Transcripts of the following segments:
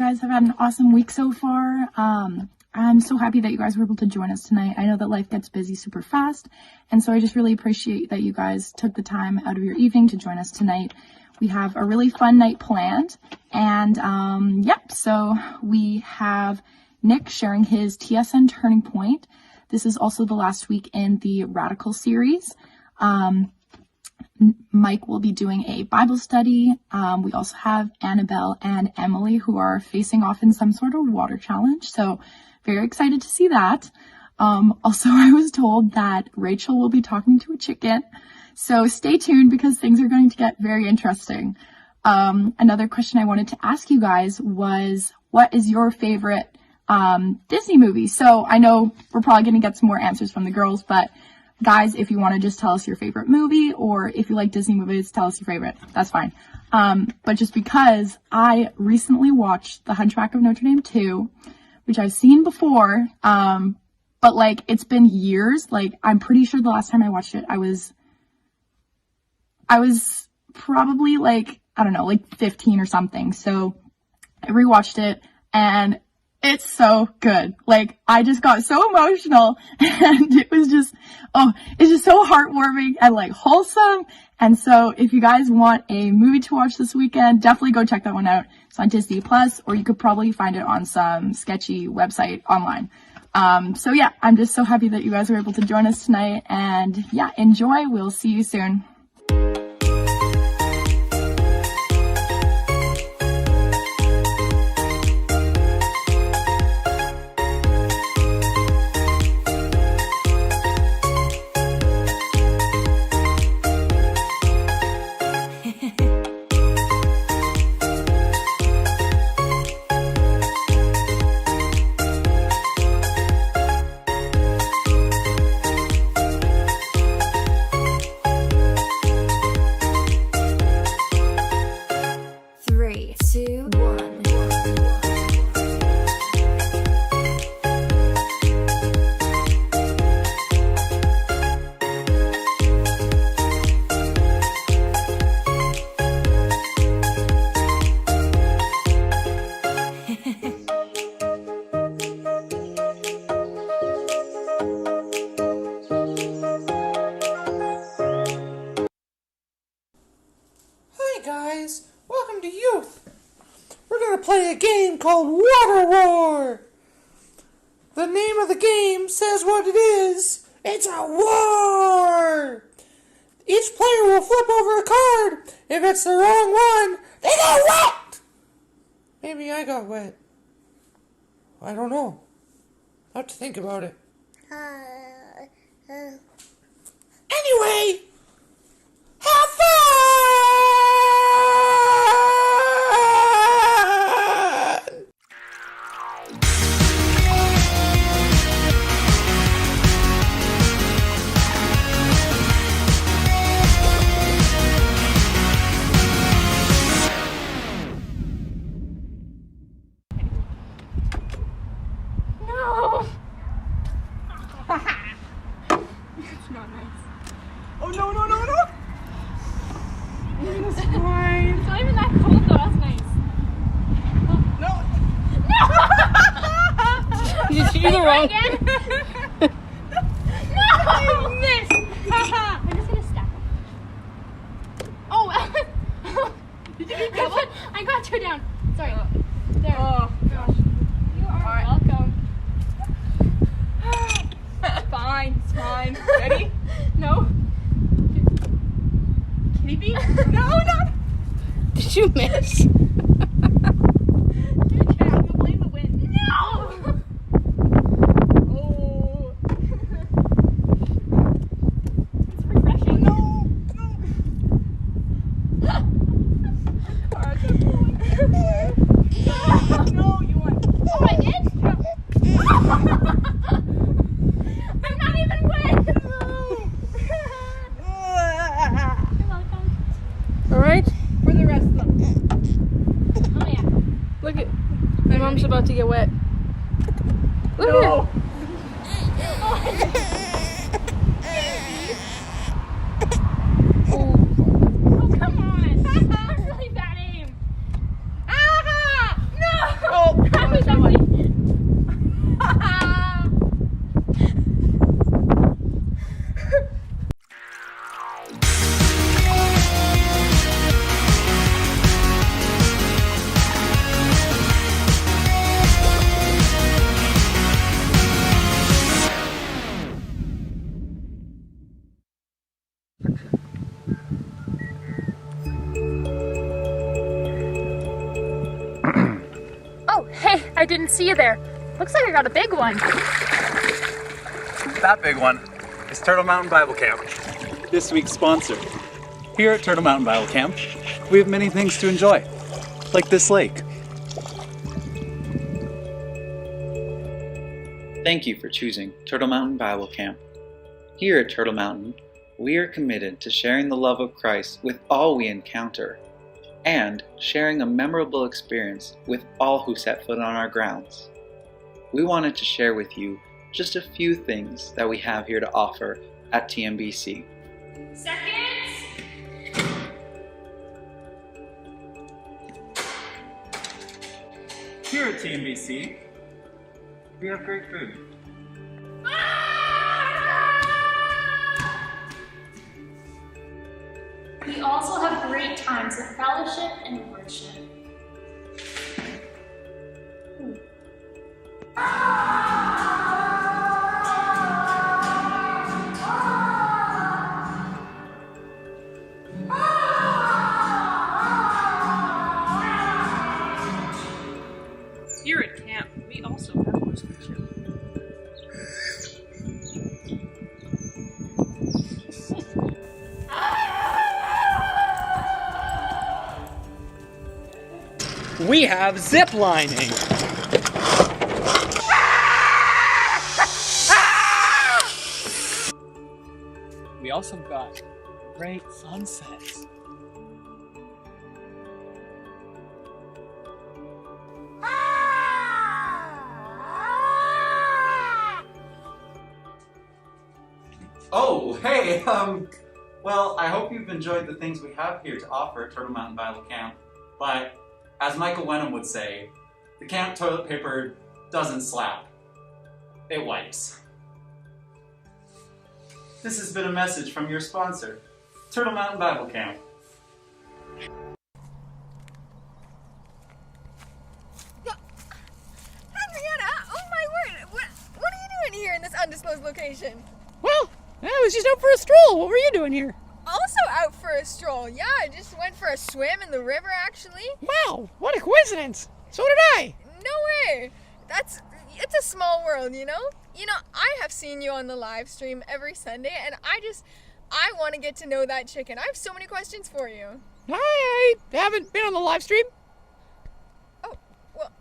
guys have had an awesome week so far. I'm so happy that you guys were able to join us tonight. I know that life gets busy super fast, and so I just really appreciate that you guys took the time out of your evening to join us tonight. We have a really fun night planned, and so we have Nick sharing his TSN Turning Point. This is also the last week in the Radical series. Mike will be doing a Bible study. We also have Annabelle and Emily who are facing off in some sort of water challenge, so very excited to see that. Also, I was told that Rachel will be talking to a chicken, so stay tuned because things are going to get very interesting. Another question I wanted to ask you guys was, what is your favorite Disney movie? So I know we're probably going to get some more answers from the girls, but guys, if you want to just tell us your favorite movie, or if you like Disney movies, tell us your favorite. That's fine. But just because I recently watched The Hunchback of Notre Dame 2, which I've seen before, but like it's been years. Like I'm pretty sure the last time I watched it, I was probably like, I don't know, like 15 or something. So I rewatched it and it's so good. Like I just got so emotional and it was just, it's just so heartwarming and like wholesome. And so if you guys want a movie to watch this weekend, definitely go check that one out. It's on Disney Plus, or you could probably find it on some sketchy website online. So yeah, I'm just so happy that you guys were able to join us tonight, and yeah, enjoy. We'll see you soon. Guys, welcome to Youth. We're going to play a game called Water War. The name of the game says what it is. It's a war. Each player will flip over a card. If it's the wrong one, they get wet. Maybe I got wet. I don't know. I'll have to think about it. Anyway, have fun! It's not nice. Oh no, no, no, no! It's fine. It's not even that cold though, that's nice. No! No! Did you do the wrong again? No! You missed! I'm just gonna stack them. Oh! Did you do double? I got two down. Sorry. There. Oh gosh. You are welcome. It's fine, it's fine. Ready? No. Kitty bean? No, no! Did you miss? Dude, I'm gonna blame the wind. No! Oh. It's refreshing. No! No! Alright, that's cool. No, you won. Oh, I did? I'm not even wet! You're welcome. Alright? For the rest of them. Oh, yeah. Look at my mom's about to get wet. Look No. at her. Oh, come on. That's really bad aim. Ah! No! Oh! I didn't see you there. Looks like I got a big one. That big one is Turtle Mountain Bible Camp, this week's sponsor. Here at Turtle Mountain Bible Camp, we have many things to enjoy, like this lake. Thank you for choosing Turtle Mountain Bible Camp. Here at Turtle Mountain, we are committed to sharing the love of Christ with all we encounter and sharing a memorable experience with all who set foot on our grounds. We wanted to share with you just a few things that we have here to offer at TMBC. Seconds. Here at TMBC, we have great food. We also have great times of fellowship and worship. Here at camp, we also have horsemanship. We have zip lining. We also got great sunsets. Oh, hey, well, I hope you've enjoyed the things we have here to offer at Turtle Mountain Bible Camp, but as Michael Wenham would say, the camp toilet paper doesn't slap, it wipes. This has been a message from your sponsor, Turtle Mountain Bible Camp. Henrietta, oh my word, what are you doing here in this undisclosed location? Well, I was just out for a stroll. What were you doing here? Also out for a stroll. Yeah, I just went for a swim in the river actually. Wow, what a coincidence. So did I. No way. It's a small world, you know? You know, I have seen you on the live stream every Sunday and I want to get to know that chicken. I have so many questions for you. I haven't been on the live stream. Oh, well,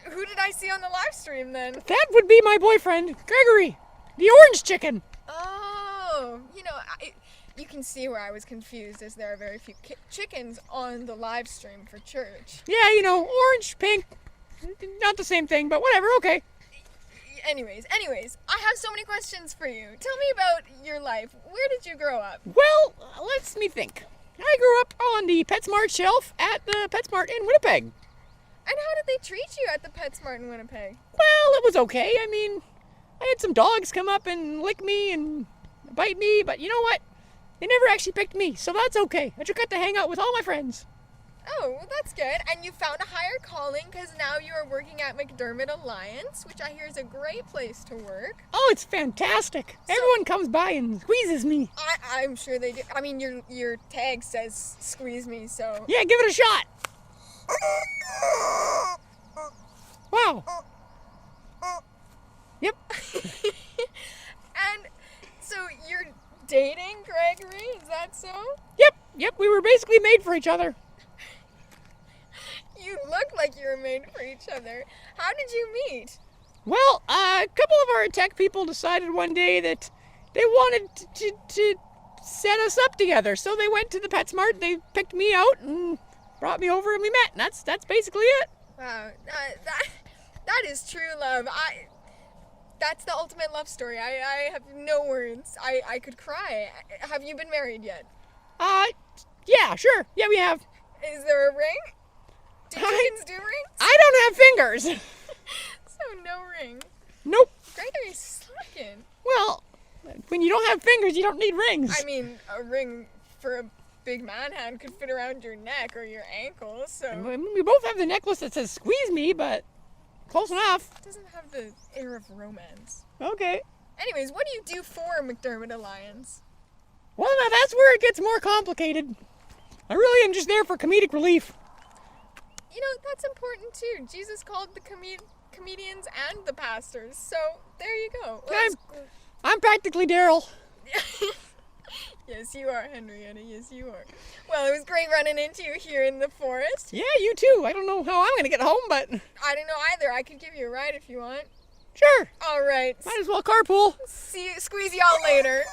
who did I see on the live stream then? That would be my boyfriend, Gregory, the orange chicken. Oh, you know, you can see where I was confused as there are very few chickens on the live stream for church. Yeah, you know, orange, pink, not the same thing, but whatever, okay. Anyways, I have so many questions for you. Tell me about your life. Where did you grow up? Well, let's me think. I grew up on the PetSmart shelf at the PetSmart in Winnipeg. And how did they treat you at the PetSmart in Winnipeg? Well, it was okay. I mean, I had some dogs come up and lick me and bite me, but you know what? They never actually picked me, so that's okay. I just got to hang out with all my friends. Oh, well, that's good. And you found a higher calling because now you are working at McDermott Alliance, which I hear is a great place to work. Oh, it's fantastic. Everyone comes by and squeezes me. I'm sure they do. I mean, your tag says squeeze me, so... Yeah, give it a shot. Wow. Yep. And so you're dating Gregory, is that so? Yep, we were basically made for each other. You look like you were made for each other. How did you meet? Well, a couple of our tech people decided one day that they wanted to set us up together. So they went to the PetSmart, they picked me out and brought me over and we met. And that's basically it. Wow, that is true love. That's the ultimate love story. I have no words. I could cry. Have you been married yet? Yeah, sure. Yeah, we have. Is there a ring? Do chickens do rings? I don't have fingers. So no ring. Nope. Gregory's slacking. Well, when you don't have fingers, you don't need rings. I mean, a ring for a big man hand could fit around your neck or your ankle, so... We both have the necklace that says squeeze me, but close enough. It doesn't have the air of romance. Okay. Anyways, what do you do for McDermott Alliance? Well, now that's where it gets more complicated. I really am just there for comedic relief. that's important too. Jesus called the comedians and the pastors. So there you go. I'm practically Daryl. Yes, you are, Henrietta. Yes, you are. Well, it was great running into you here in the forest. Yeah, you too. I don't know how I'm going to get home, but... I don't know either. I could give you a ride if you want. Sure. All right. Might as well carpool. Squeeze y'all later.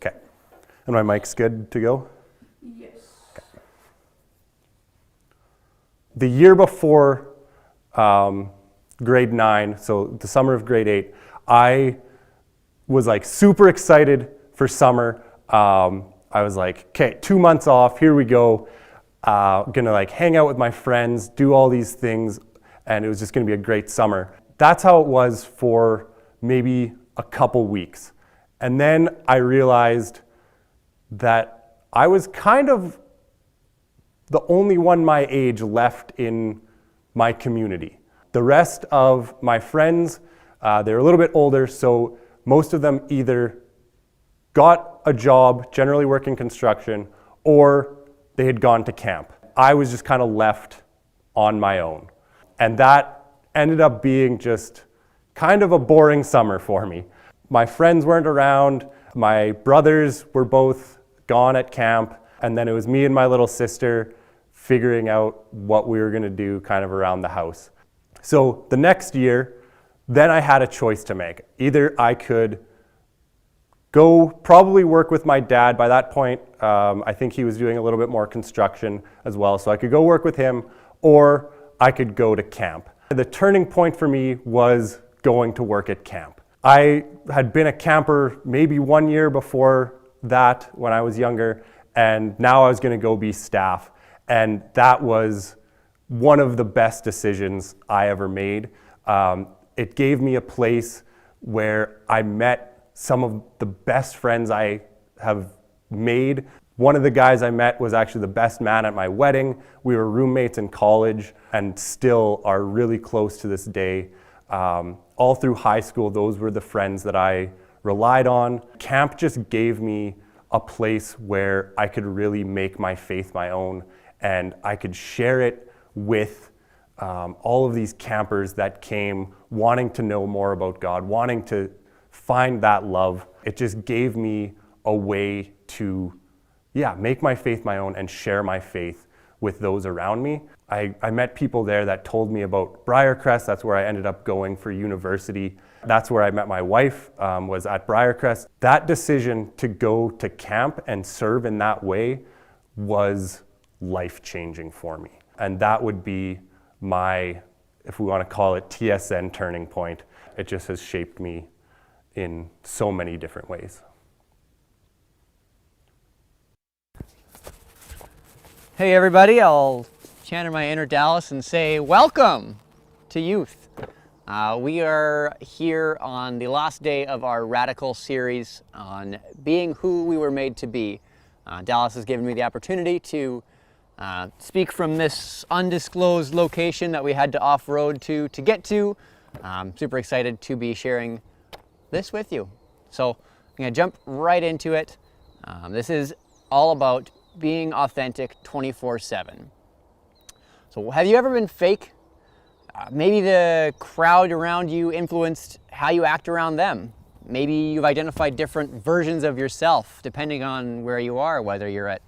Okay. And my mic's good to go? Yes. Okay. The year before grade 9, so the summer of grade 8, I was like super excited for summer. I was like, okay, 2 months off, here we go. Gonna like hang out with my friends, do all these things, and it was just gonna be a great summer. That's how it was for maybe a couple weeks. And then I realized that I was kind of the only one my age left in my community. The rest of my friends, they're a little bit older, so most of them either got a job, generally working construction, or they had gone to camp. I was just kind of left on my own. And that ended up being just kind of a boring summer for me. My friends weren't around, my brothers were both gone at camp, and then it was me and my little sister figuring out what we were gonna do kind of around the house. So the next year, then I had a choice to make. Either I could go probably work with my dad. By that point, I think he was doing a little bit more construction as well, so I could go work with him, or I could go to camp. The turning point for me was going to work at camp. I had been a camper maybe 1 year before that when I was younger, and now I was gonna go be staff. And that was one of the best decisions I ever made. It gave me a place where I met some of the best friends I have made. One of the guys I met was actually the best man at my wedding. We were roommates in college and still are really close to this day. All through high school, those were the friends that I relied on. Camp just gave me a place where I could really make my faith my own, and I could share it with all of these campers that came wanting to know more about God, wanting to find that love. It just gave me a way to, make my faith my own and share my faith with those around me. I met people there that told me about Briarcrest. That's where I ended up going for university. That's where I met my wife, was at Briarcrest. That decision to go to camp and serve in that way was life-changing for me. And that would be my, if we want to call it, TSN turning point. It just has shaped me in so many different ways. Hey everybody, I'll channel my inner Dallas and say welcome to youth. We are here on the last day of our Radical series on being who we were made to be. Dallas has given me the opportunity to speak from this undisclosed location that we had to off-road to get to. I'm super excited to be sharing this with you. So I'm gonna jump right into it. This is all about being authentic 24/7. So have you ever been fake? Maybe the crowd around you influenced how you act around them. Maybe you've identified different versions of yourself depending on where you are, whether you're at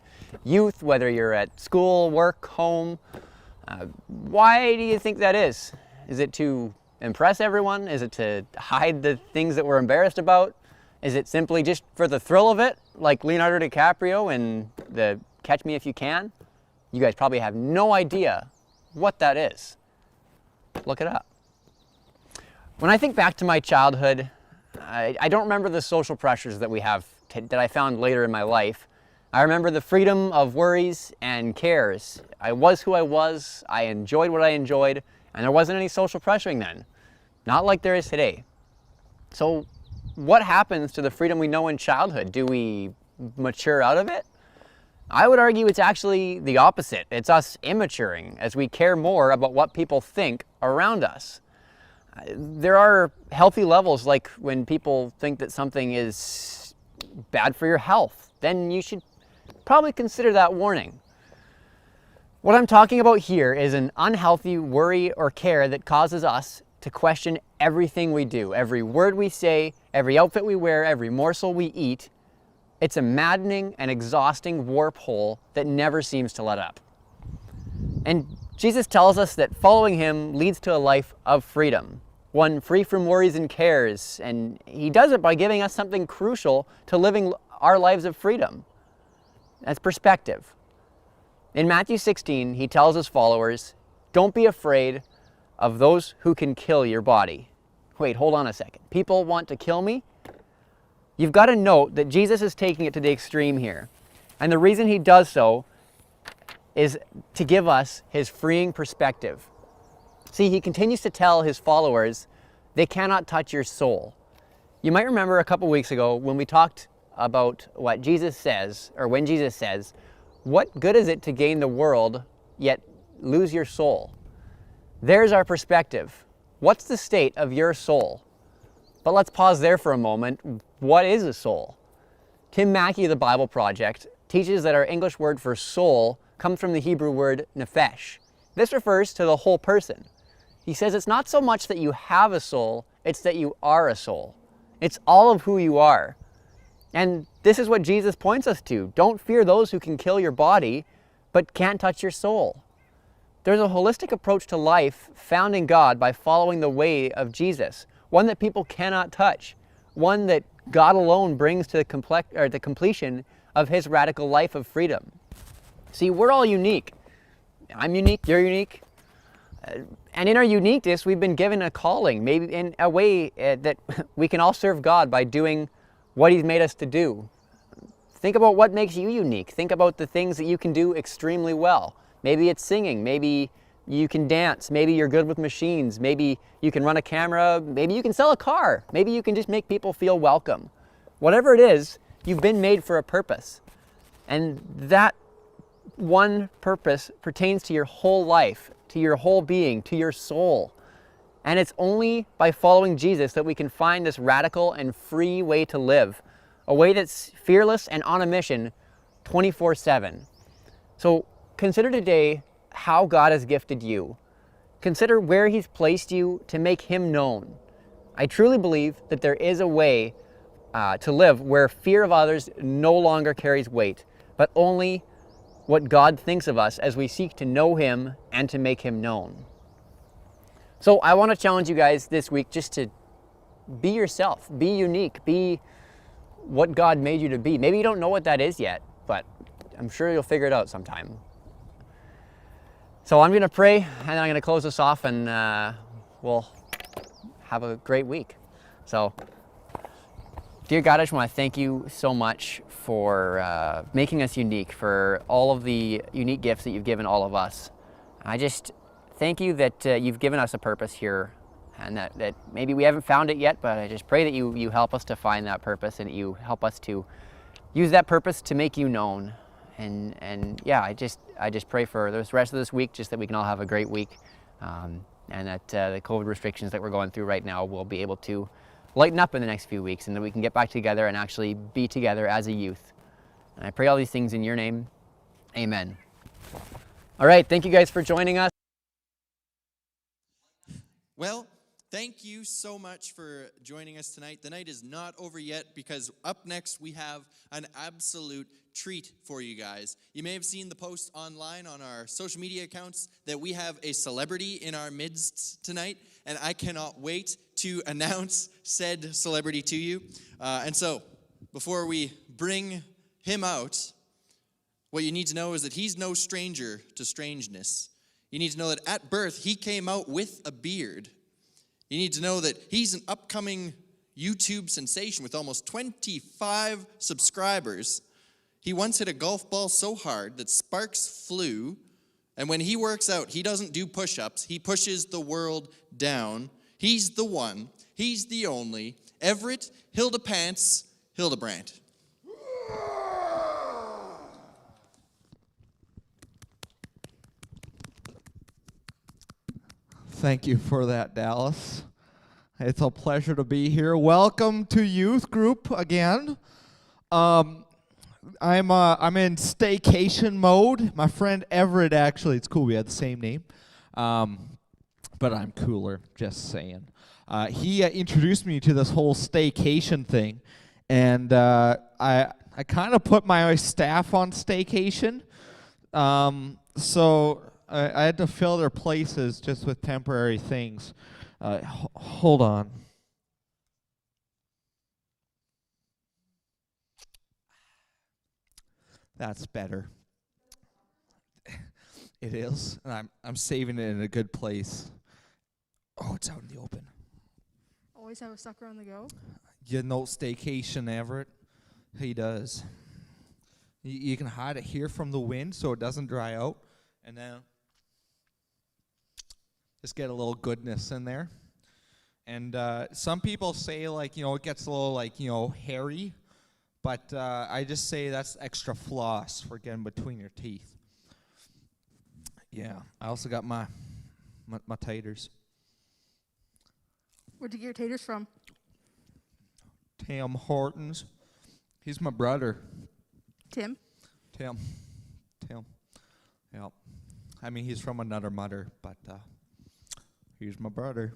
youth, whether you're at school, work, home. Why do you think that is? Is it to impress everyone? Is it to hide the things that we're embarrassed about? Is it simply just for the thrill of it, like Leonardo DiCaprio in the Catch Me If You Can? You guys probably have no idea what that is. Look it up. When I think back to my childhood, I don't remember the social pressures that that I found later in my life. I remember the freedom of worries and cares. I was who I was, I enjoyed what I enjoyed, and there wasn't any social pressuring then. Not like there is today. So what happens to the freedom we know in childhood? Do we mature out of it? I would argue it's actually the opposite. It's us immaturing as we care more about what people think around us. There are healthy levels, like when people think that something is bad for your health, then you should probably consider that warning. What I'm talking about here is an unhealthy worry or care that causes us to question everything we do, every word we say, every outfit we wear, every morsel we eat. It's a maddening and exhausting warp hole that never seems to let up. And Jesus tells us that following him leads to a life of freedom, one free from worries and cares, and he does it by giving us something crucial to living our lives of freedom. That's perspective. In Matthew 16, he tells his followers, don't be afraid of those who can kill your body. Wait, hold on a second. People want to kill me? You've got to note that Jesus is taking it to the extreme here. And the reason he does so is to give us his freeing perspective. See, he continues to tell his followers, they cannot touch your soul. You might remember a couple weeks ago when we talked about what Jesus says, or when Jesus says, what good is it to gain the world yet lose your soul? There's our perspective. What's the state of your soul? But let's pause there for a moment. What is a soul? Tim Mackey of the Bible Project teaches that our English word for soul comes from the Hebrew word nephesh. This refers to the whole person. He says it's not so much that you have a soul, it's that you are a soul. It's all of who you are. And this is what Jesus points us to. Don't fear those who can kill your body, but can't touch your soul. There's a holistic approach to life found in God by following the way of Jesus, one that people cannot touch, one that God alone brings to the completion of his radical life of freedom. See, we're all unique. I'm unique, you're unique. And in our uniqueness, we've been given a calling, maybe in a way that we can all serve God by doing what he's made us to do. Think about what makes you unique. Think about the things that you can do extremely well. Maybe it's singing, maybe you can dance, maybe you're good with machines, maybe you can run a camera, maybe you can sell a car, maybe you can just make people feel welcome. Whatever it is, you've been made for a purpose. And that one purpose pertains to your whole life, to your whole being, to your soul. And it's only by following Jesus that we can find this radical and free way to live, a way that's fearless and on a mission 24/7. So consider today how God has gifted you. Consider where he's placed you to make him known. I truly believe that there is a way to live where fear of others no longer carries weight, but only what God thinks of us as we seek to know him and to make him known. So I want to challenge you guys this week just to be yourself, be unique, be what God made you to be. Maybe you don't know what that is yet, but I'm sure you'll figure it out sometime. So I'm going to pray, and then I'm going to close this off, and we'll have a great week. So, dear God, I just want to thank you so much for making us unique, for all of the unique gifts that you've given all of us. I just thank you that you've given us a purpose here, and that maybe we haven't found it yet, but I just pray that you help us to find that purpose, and that you help us to use that purpose to make you known. And yeah, I just pray for the rest of this week, just that we can all have a great week, and that the COVID restrictions that we're going through right now will be able to lighten up in the next few weeks, and that we can get back together and actually be together as a youth. And I pray all these things in your name. Amen. All right, thank you guys for joining us. Well, Thank you so much for joining us tonight. The night is not over yet because up next we have an absolute treat for you guys. You may have seen the post online on our social media accounts that we have a celebrity in our midst tonight, and I cannot wait to announce said celebrity to you. And so, before we bring him out, what you need to know is that he's no stranger to strangeness. You need to know that at birth, he came out with a beard. You need to know that he's an upcoming YouTube sensation with almost 25 subscribers. He once hit a golf ball so hard that sparks flew. And when he works out, he doesn't do push-ups. He pushes the world down. He's the one. He's the only. Everett Hildepants Hildebrandt. Thank you for that, Dallas. It's a pleasure to be here. Welcome to Youth Group again. I'm in staycation mode. My friend Everett, actually, it's cool. We had the same name, but I'm cooler. Just saying. He introduced me to this whole staycation thing, and I kind of put my staff on staycation. So I had to fill their places just with temporary things. Hold on. That's better. It is, and I'm saving it in a good place. Oh, it's out in the open. Always have a sucker on the go. You know, staycation, Everett. He does. You can hide it here from the wind so it doesn't dry out, and then just get a little goodness in there. And some people say, like, you know, it gets a little, like, you know, hairy. But I just say that's extra floss for getting between your teeth. Yeah. I also got my taters. Where'd you get your taters from? Tim Hortons. He's my brother. Tim? Tim. Yep. I mean, he's from another mother, but he's my brother.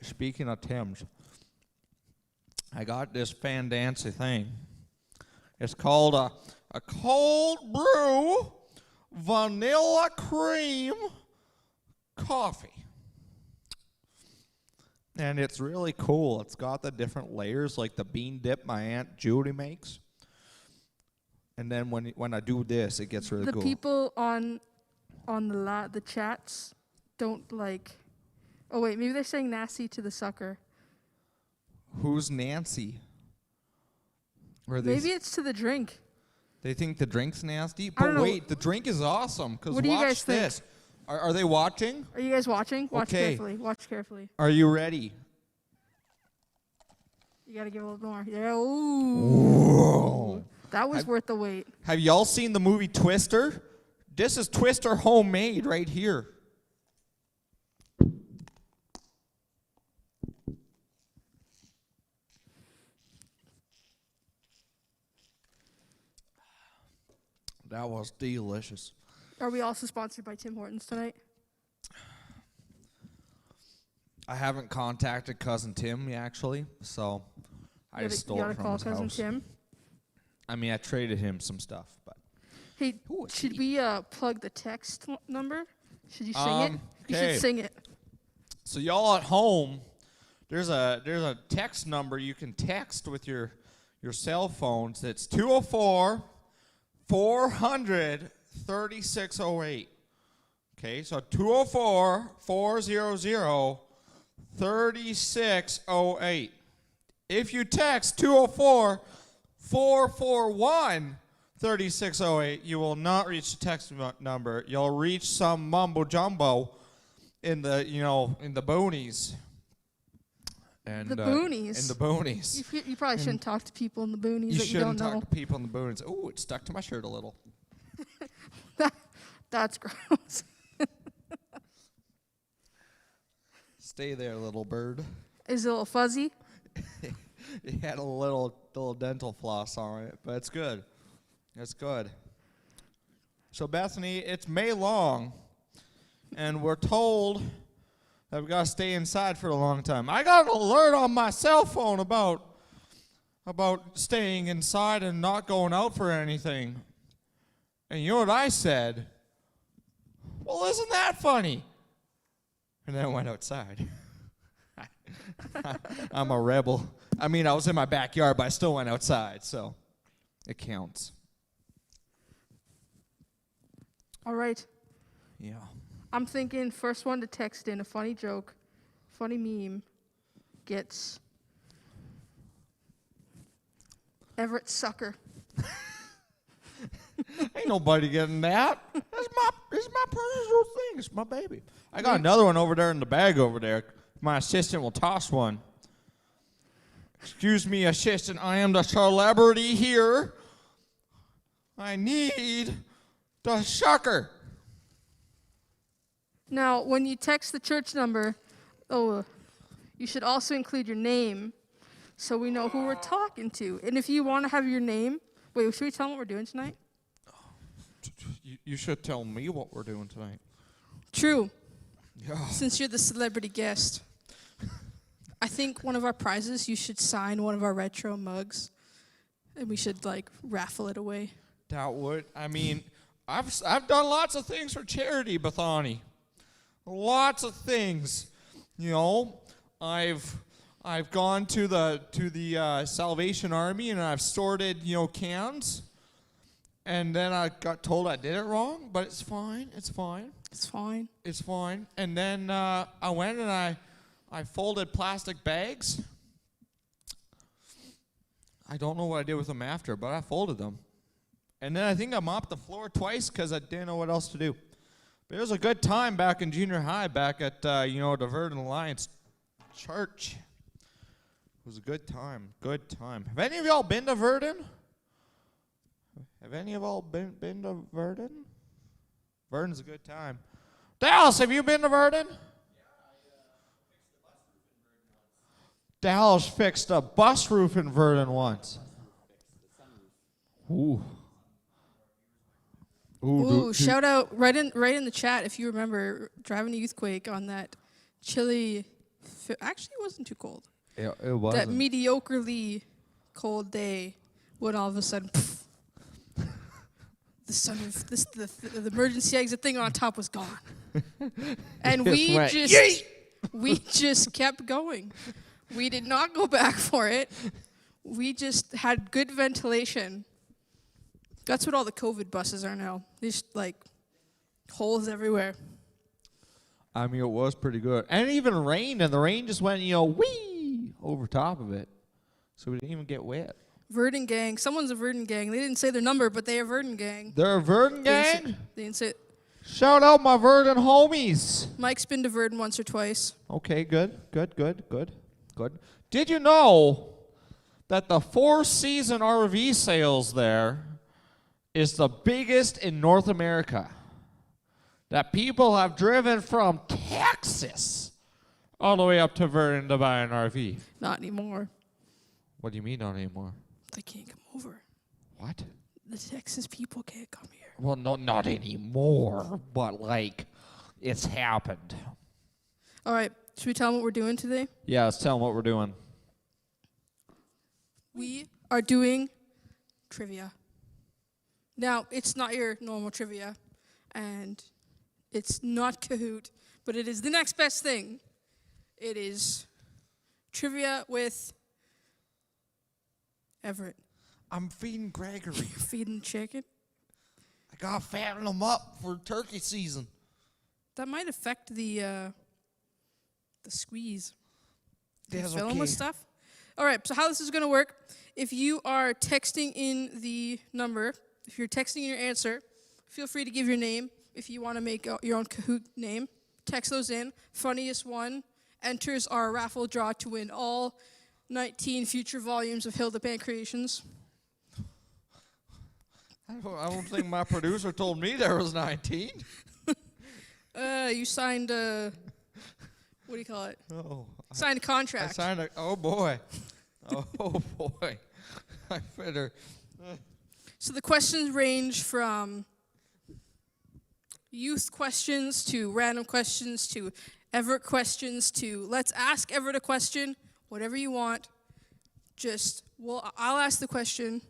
Speaking of Tim's, I got this fandancy thing. It's called a cold brew vanilla cream coffee. And it's really cool. It's got the different layers, like the bean dip my Aunt Judy makes. And then when I do this, it gets really cool. The people on the chats don't like. Oh wait, maybe they're saying nasty to the sucker. Who's Nancy? Maybe it's to the drink. They think the drink's nasty? I don't But know. wait, the drink is awesome, because What do you watch guys think? this. Are they watching? Are you guys watching? Watch Okay. carefully. Watch carefully. Are you ready? You gotta give a little more. Yeah. Ooh. Whoa. That was worth the wait. Have y'all seen the movie Twister? This is Twister homemade right here. That was delicious. Are we also sponsored by Tim Hortons tonight? I haven't contacted Cousin Tim actually, so I just stole it from call his Cousin house. Tim. I mean, I traded him some stuff, but Hey, Ooh, should we plug the text number? Should you sing it? You okay. should sing it. So y'all at home, there's a text number you can text with your cell phones. It's 204-400-3608. Okay, so 204-400-3608. If you text 204-441-3608, you will not reach the text number. You'll reach some mumbo jumbo in the boonies. And, The boonies? In the boonies. You probably shouldn't talk to people in the boonies You that you don't shouldn't talk know. to people in the boonies. Oh, it stuck to my shirt a little. That's gross. Stay there, little bird. Is it a little fuzzy? It had a little dental floss on it, but it's good. It's good. So Bethany, it's May long, and we're told that we got to stay inside for a long time. I got an alert on my cell phone about staying inside and not going out for anything. And you know what I said? Well, isn't that funny? And then I went outside. I'm a rebel. I mean, I was in my backyard, but I still went outside, so it counts. All right. Yeah. I'm thinking first one to text in a funny joke, funny meme, gets Everett Sucker. Ain't nobody getting that. It's my personal thing. It's my baby. I got another one over there in the bag over there. My assistant will toss one. Excuse me, assistant. I am the celebrity here. I need the sucker. Now, when you text the church number, you should also include your name so we know who we're talking to. And if you want to have your name, wait, should we tell them what we're doing tonight? You should tell me what we're doing tonight. True. Yeah. Since you're the celebrity guest. I think one of our prizes, you should sign one of our retro mugs. And we should, raffle it away. That would, I mean, I've done lots of things for charity, Bethany. Lots of things. You know, I've gone to the Salvation Army and I've sorted, cans. And then I got told I did it wrong, but it's fine. It's fine. It's fine. It's fine. And then I went and I folded plastic bags. I don't know what I did with them after, but I folded them. And then I think I mopped the floor twice because I didn't know what else to do. But it was a good time back in junior high, back at, the Verdon Alliance Church. It was a good time. Good time. Have any of y'all been to Verdon? Have any of y'all been to Verdon? Verdon's a good time. Dallas, have you been to Verdon? Dallas fixed a bus roof in Verdon once. Ooh. Ooh, shout out right in the chat if you remember driving to Youthquake on that chilly, actually it wasn't too cold. Yeah, it wasn't. That mediocrely cold day when all of a sudden, the son of the emergency exit thing on top was gone. And we just kept going. We did not go back for it. We just had good ventilation. That's what all the COVID buses are now. There's holes everywhere. I mean, it was pretty good. And it even rained, and the rain just went, whee, over top of it. So we didn't even get wet. Verdon gang. Someone's a Verdon gang. They didn't say their number, but they are Verdon gang. They're a Verdon gang? They didn't say. Shout out my Verdon homies. Mike's been to Verdon once or twice. Okay, good. Did you know that the Four Season RV sales there is the biggest in North America? That people have driven from Texas all the way up to Verdon to buy an RV. Not anymore. What do you mean not anymore? They can't come over. What? The Texas people can't come here. Well, no, not anymore, but it's happened. All right, should we tell them what we're doing today? Yeah, let's tell them what we're doing. We are doing trivia. Now, it's not your normal trivia, and it's not Kahoot, but it is the next best thing. It is trivia with Everett. I'm feeding Gregory. You're feeding chicken? I gotta fatten them up for turkey season. That might affect the squeeze. That's Fill 'em okay. with stuff. All right, so how this is going to work, if you are texting in the number, if you're texting in your answer, feel free to give your name. If you want to make your own Kahoot name, text those in. Funniest one enters our raffle draw to win all 19 future volumes of Hilda Pan Creations. I don't think my producer told me there was 19. You signed a, what do you call it? Oh. Signed a contract. I signed a, oh boy. Oh boy. I better. So the questions range from youth questions to random questions to Everett questions to let's ask Everett a question, whatever you want. I'll ask the question,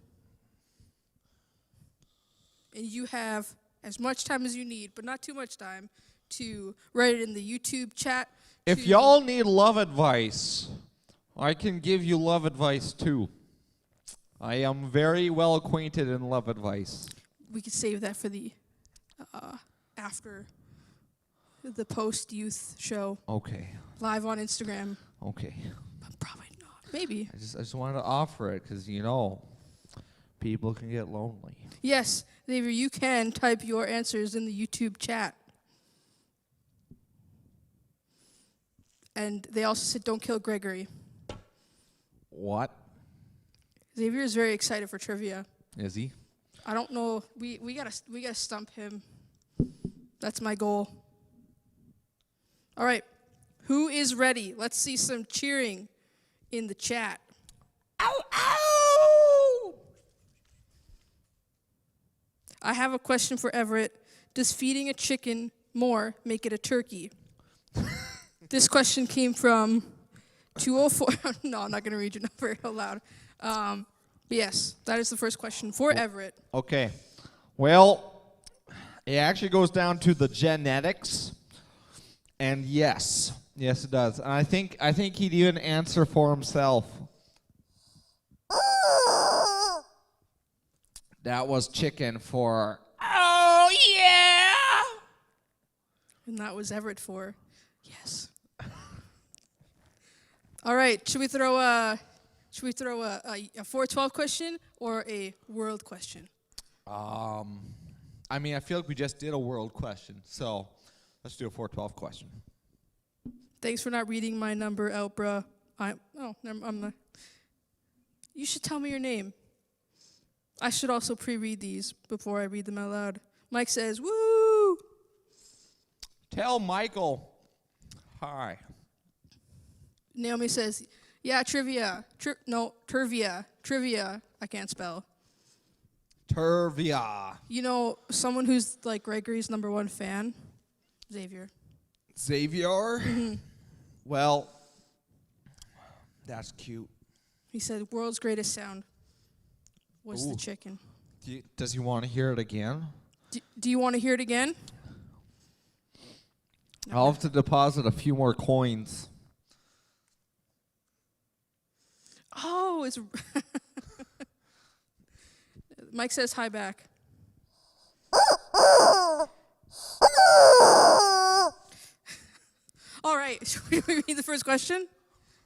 and you have as much time as you need, but not too much time, to write it in the YouTube chat. If y'all need love advice, I can give you love advice too. I am very well acquainted in love advice. We could save that for the after the post-youth show. Okay. Live on Instagram. Okay. But probably not. Maybe. I just wanted to offer it because, people can get lonely. Yes, Xavier, you can type your answers in the YouTube chat. And they also said, don't kill Gregory. What? Xavier is very excited for trivia. Is he? I don't know. We gotta stump him. That's my goal. All right. Who is ready? Let's see some cheering in the chat. Ow, ow! I have a question for Everett. Does feeding a chicken more make it a turkey? This question came from 204. No, I'm not going to read your number out loud. But yes, that is the first question for Everett. Okay. Well, it actually goes down to the genetics. And yes, it does. And I think he'd even answer for himself. That was chicken for. Oh, yeah! And that was Everett for yes. All right, should we throw a 412 question or a world question? I feel like we just did a world question, so let's do a 412 question. Thanks for not reading my number out, bruh. I'm not. You should tell me your name. I should also pre-read these before I read them out loud. Mike says, woo! Tell Michael hi. Naomi says, yeah, trivia. Trivia. I can't spell. Turvia. You know, someone who's like Gregory's #1 fan? Xavier. Xavier? Well, that's cute. He said, world's greatest sound was Ooh. the chicken. Does he want to hear it again? Do you want to hear it again? I'll have to deposit a few more coins. Oh, it's... Mike says hi back. All right, should we read the first question?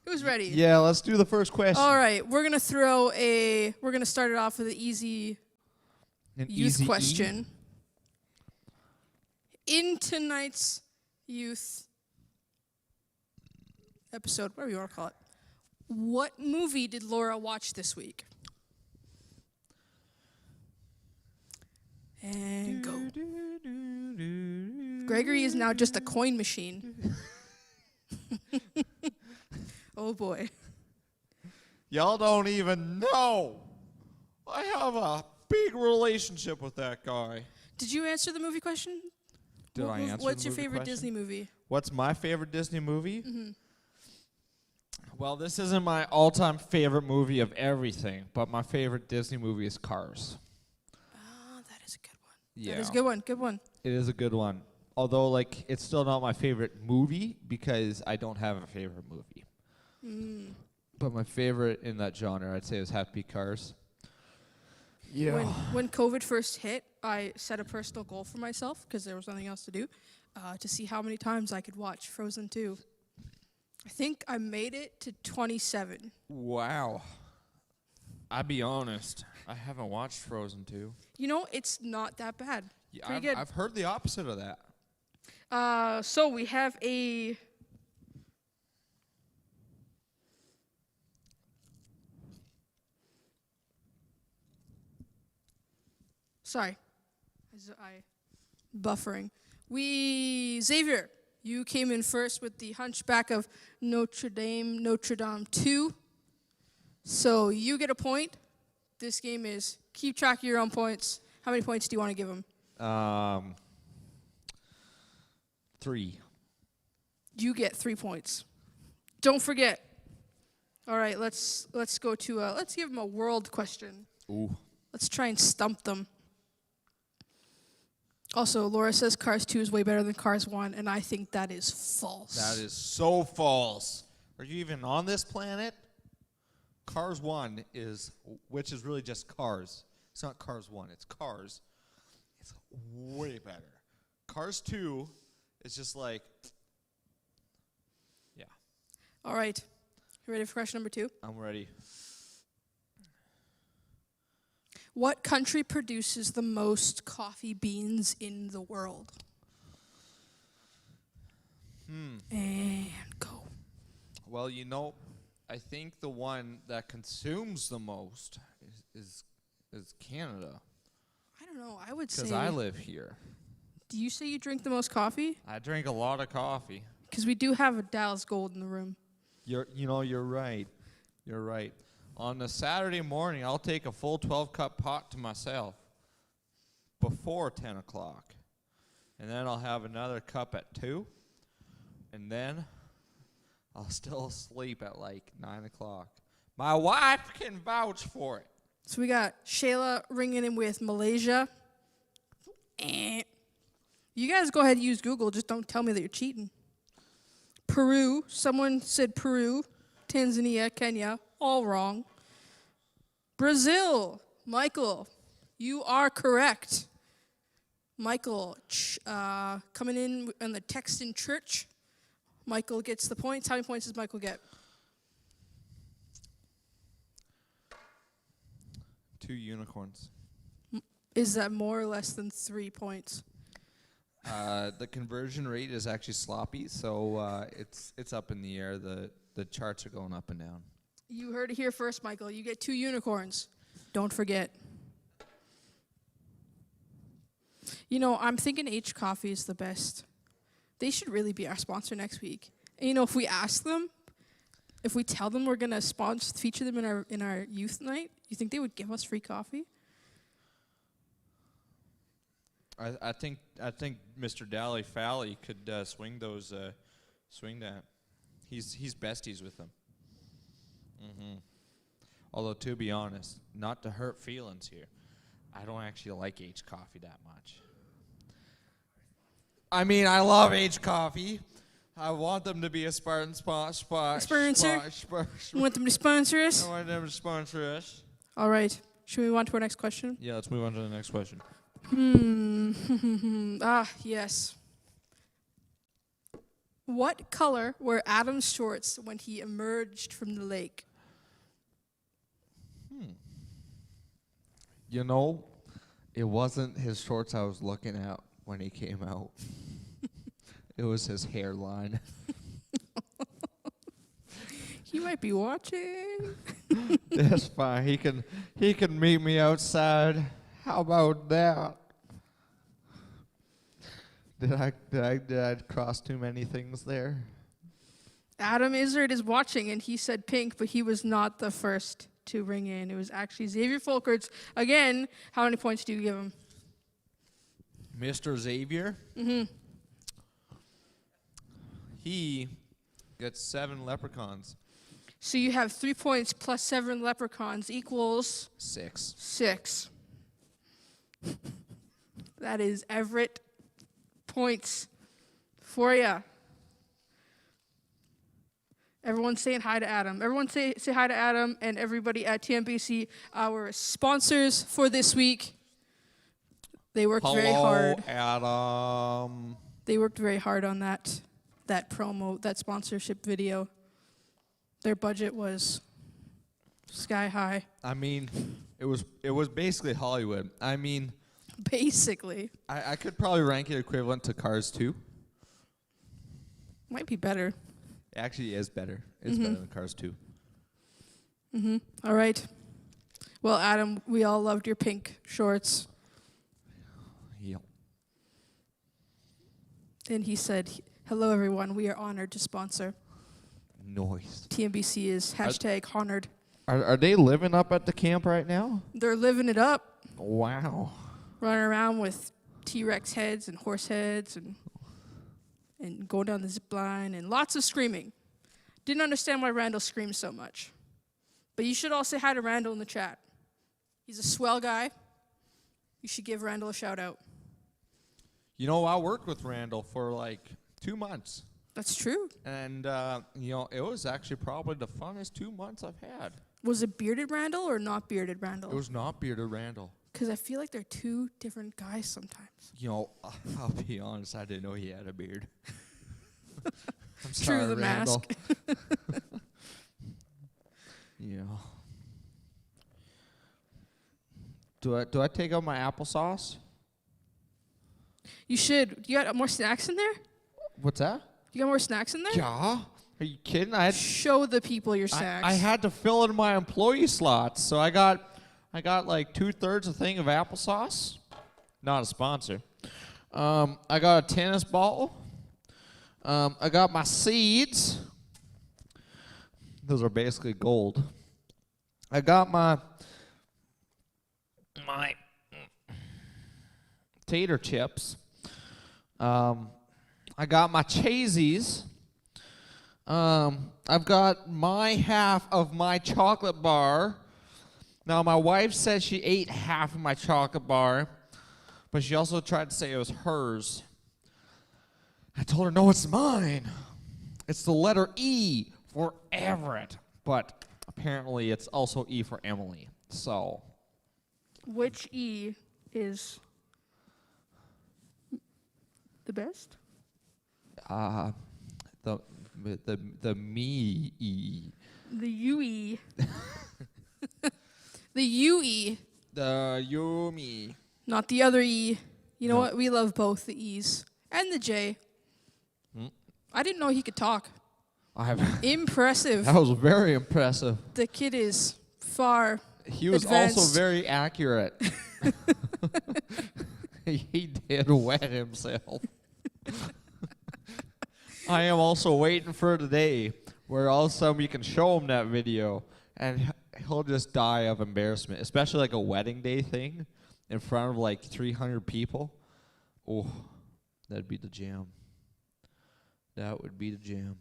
Who's ready? Yeah, let's do the first question. All right, we're gonna start it off with an easy youth question. In tonight's youth episode, whatever you want to call it, what movie did Laura watch this week? And go. Gregory is now just a coin machine. Oh boy. Y'all don't even know. I have a big relationship with that guy. Did you answer the movie question? Did I answer What's the your movie favorite question? Disney movie? What's my favorite Disney movie? Mm-hmm. Well, this isn't my all-time favorite movie of everything, but my favorite Disney movie is Cars. That is a good one. Yeah. That is a good one. Good one. It is a good one. Although, it's still not my favorite movie because I don't have a favorite movie. But my favorite in that genre, I'd say, is have to be Cars. Yeah. When COVID first hit, I set a personal goal for myself because there was nothing else to do, to see how many times I could watch Frozen 2. I think I made it to 27. Wow. I'll be honest. I haven't watched Frozen 2. You know, it's not that bad. Yeah, Pretty good. I've heard the opposite of that. So we have a... Sorry. Buffering. Xavier, you came in first with the Hunchback of Notre Dame 2. So you get a point. This game is keep track of your own points. How many points do you want to give him? 3. you get 3 points. Don't forget. All right, let's go to let's give them a world question. Ooh. Let's try and stump them. Also, Laura says Cars 2 is way better than Cars 1, and I think that is false. That is so false. Are you even on this planet? Cars 1 is, which is really just Cars. It's not Cars 1, it's Cars. It's way better. Cars 2 is just like, yeah. All right. You ready for question number 2? I'm ready. What country produces the most coffee beans in the world? And go. Well, you know, I think the one that consumes the most is Canada. I don't know. I would say. Because I live here. Do you say you drink the most coffee? I drink a lot of coffee. Because we do have a Dallas Gold in the room. You're right. You're right. On a Saturday morning, I'll take a full 12-cup pot to myself before 10 o'clock. And then I'll have another cup at 2. And then I'll still sleep at like 9 o'clock. My wife can vouch for it. So we got Shayla ringing in with Malaysia. You guys go ahead and use Google. Just don't tell me that you're cheating. Peru. Someone said Peru. Tanzania, Kenya. All wrong. Brazil. Michael, you are correct. Michael coming in on the Texan Church. Michael gets the points. How many points does Michael get? 2 unicorns. Is that more or less than 3 points? The conversion rate is actually sloppy, so it's up in the air. The charts are going up and down. You heard it here first, Michael. You get 2 unicorns. Don't forget. You know, I'm thinking H Coffee is the best. They should really be our sponsor next week. And you know, if we ask them, if we tell them we're gonna feature them in our youth night, you think they would give us free coffee? I think Mr. Dally Fally could swing that. He's besties with them. Although, to be honest, not to hurt feelings here, I don't actually like H Coffee that much. I mean, I love H Coffee. I want them to be a Spartan sponsor. You want them to sponsor us? I want them to sponsor us. All right. Should we move on to our next question? Yeah, let's move on to the next question. Yes. What color were Adam's shorts when he emerged from the lake? You know, it wasn't his shorts I was looking at when he came out. It was his hairline. He might be watching. That's fine. He can meet me outside. How about that? Did I cross too many things there? Adam Izzard is watching, and he said pink, but he was not the first to ring in. It was actually Xavier Folkerts. Again, how many points do you give him? Mr. Xavier? He gets 7 leprechauns. So you have 3 points plus 7 leprechauns equals 6. 6. That is Everett points for you. Everyone saying hi to Adam. Everyone say hi to Adam and everybody at TMBC, our sponsors for this week. They worked very hard. Adam. They worked very hard on that promo, that sponsorship video. Their budget was sky high. I mean, it was basically Hollywood. I mean, basically. I could probably rank it equivalent to Cars 2. Might be better. It actually is better. It's better than Cars 2. All right. Well, Adam, we all loved your pink shorts. Yep. And he said, hello, everyone. We are honored to sponsor. Nice. TMBC is #honored. Are they living up at the camp right now? They're living it up. Wow. Running around with T-Rex heads and horse heads and going down the zip line and lots of screaming. Didn't understand why Randall screams so much. But you should all say hi to Randall in the chat. He's a swell guy. You should give Randall a shout out. You know, I worked with Randall for like 2 months. That's true. And, you know, it was actually probably the funnest 2 months I've had. Was it bearded Randall or not bearded Randall? It was not bearded Randall. Because I feel like they're two different guys sometimes. You know, I'll be honest, I didn't know he had a beard. I'm True, sorry, the Randall. mask. Yeah. Do I take out my applesauce? You should. You got more snacks in there? What's that? You got more snacks in there? Yeah. Are you kidding? I had Show the people your snacks. I had to fill in my employee slots, so I got like 2/3 a thing of applesauce. Not a sponsor. I got a tennis ball. I got my seeds. Those are basically gold. I got my tater chips. I got my Chazies. I've got my half of my chocolate bar. Now, my wife said she ate half of my chocolate bar, but she also tried to say it was hers. I told her, no, it's mine. It's the letter E for Everett, but apparently it's also E for Emily. So, Which E is the best? the me E. The UE. The UE, The Yumi. not the other E. You know No. what? We love both the E's and the J. I didn't know he could talk. Impressive. That was very impressive. The kid is far He was advanced. also very accurate. He did wet himself. I am also waiting for the day where all of a sudden we can show him that video and he'll just die of embarrassment, especially like a wedding day thing in front of like 300 people. Oh, that'd be the jam. That would be the jam.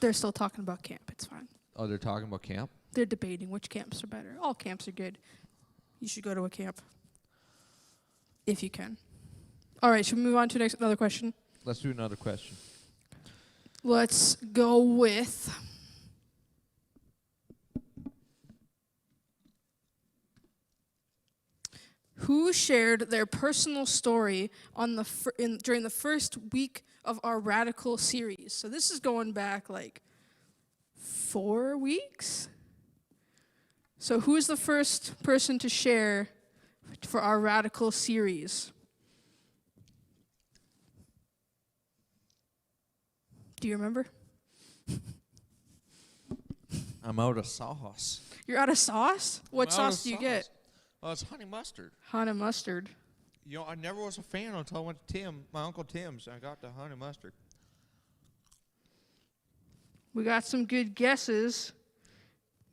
They're still talking about camp. It's fine. Oh, they're talking about camp? They're debating which camps are better. All camps are good. You should go to a camp if you can. All right, should we move on to another question? Let's do another question. Let's go with who shared their personal story on the during the first week of our Radical series. So this is going back like 4 weeks. So who's the first person to share for our Radical series? Do you remember? I'm out of sauce. You're out of sauce? What I'm out of sauce do you get? Oh, it's honey mustard. Honey mustard. You know, I never was a fan until I went to my Uncle Tim's, and I got the honey mustard. We got some good guesses,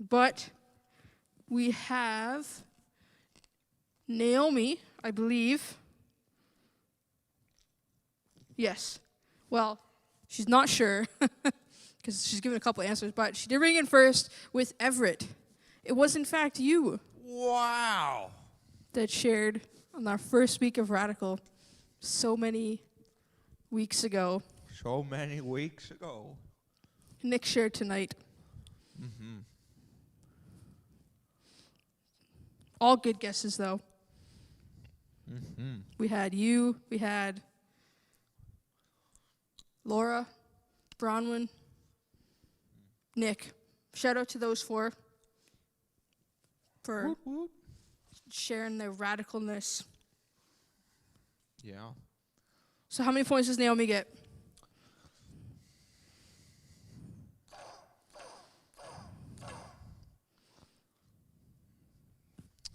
but we have Naomi, I believe. Yes. Well, she's not sure because she's given a couple answers, but she did ring in first with Everett. It was, in fact, you Wow. that shared on our first week of Radical so many weeks ago. So many weeks ago. Nick shared tonight. All good guesses, though. We had you, we had Laura, Bronwyn, Nick. Shout out to those four for sharing their radicalness. Yeah. So how many points does Naomi get?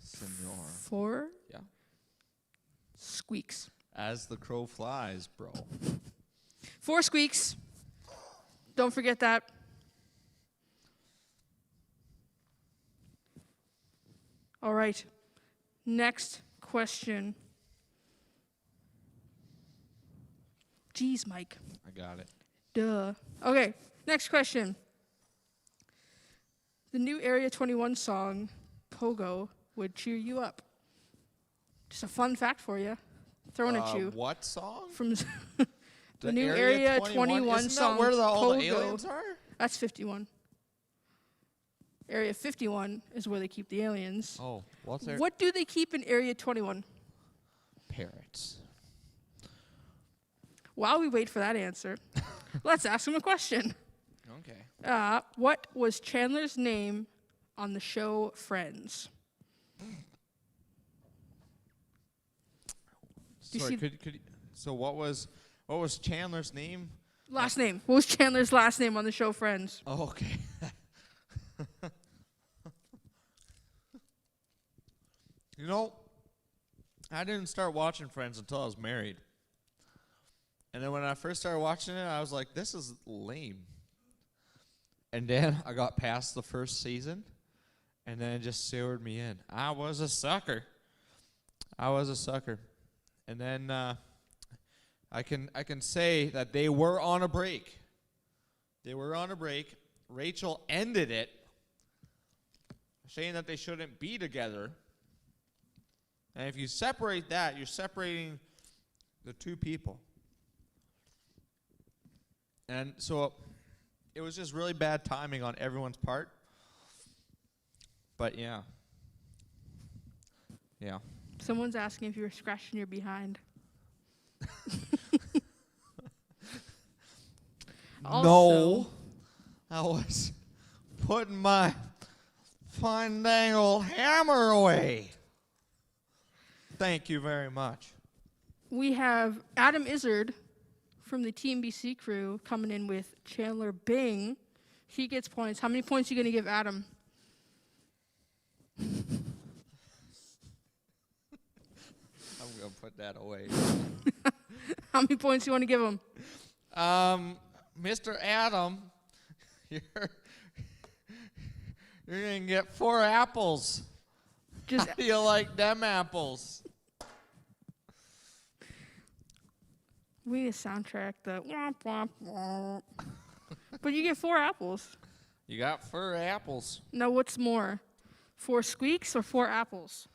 Senor. 4 Yeah. squeaks. As the crow flies, bro. 4 squeaks. Don't forget that. All right. Next question. Jeez, Mike. I got it. Duh. Okay, next question. The new Area 21 song, Pogo, would cheer you up. Just a fun fact for you. Thrown at you. What song? From the new Area 21 Isn't song, that where all the Pogo. aliens are? That's 51. Area 51 is where they keep the aliens. Oh, what's there? What do they keep in Area 21? Parrots. While we wait for that answer, let's ask him a question. Okay. What was Chandler's name on the show Friends? Sorry, so what was Chandler's name? Last name. What was Chandler's last name on the show Friends? Oh, okay. You know, I didn't start watching Friends until I was married. And then when I first started watching it, I was like, this is lame. And then I got past the first season, and then it just seared me in. I was a sucker. And then I can say that they were on a break. Rachel ended it, saying that they shouldn't be together. And if you separate that, you're separating the two people. And so it was just really bad timing on everyone's part. But yeah. Yeah. Someone's asking if you were scratching your behind. No. I was putting my fandangled hammer away. Thank you very much. We have Adam Izzard from the Team BC crew coming in with Chandler Bing. He gets points. How many points are you going to give Adam? I'm going to put that away. How many points do you want to give him? Mr. Adam, you're going to get 4 apples. Just How do you like them apples? we need a soundtrack. The womp womp womp. But you get 4 apples. You got 4 apples. No, what's more? 4 squeaks or 4 apples?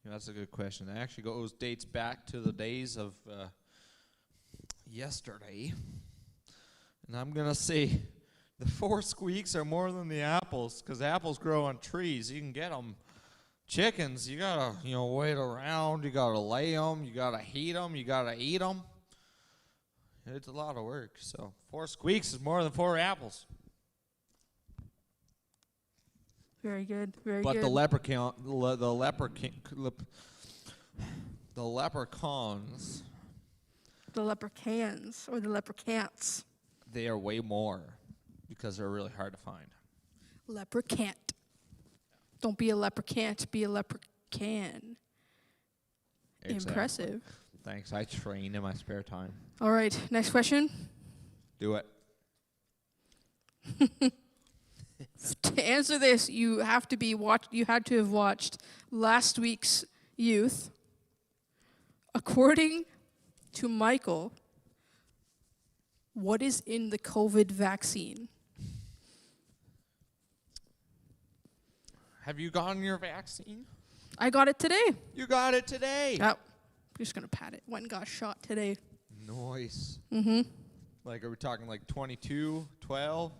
Yeah, that's a good question. It actually dates back to the days of yesterday. And I'm going to say the 4 squeaks are more than the apples, because apples grow on trees. You can get them. Chickens, you got to, wait around. You got to lay them. You got to heat them. You got to eat them. It's a lot of work. So 4 squeaks is more than 4 apples. Very good. Very But good. the leprechauns, The leprechauns or the leprechants. they are way more because they're really hard to find. Leprechaun. Don't be a leprechaun, be a leprechaun. Exactly. Impressive. Thanks. I train in my spare time. All right, next question. Do it. To answer this, you had to have watched last week's Youth. According to Michael, what is in the COVID vaccine? Have you gotten your vaccine? I got it today. You got it today. Oh, I'm just going to pat it. Went and got shot today. Nice. Mm-hmm. Like, are we talking like 22, 12,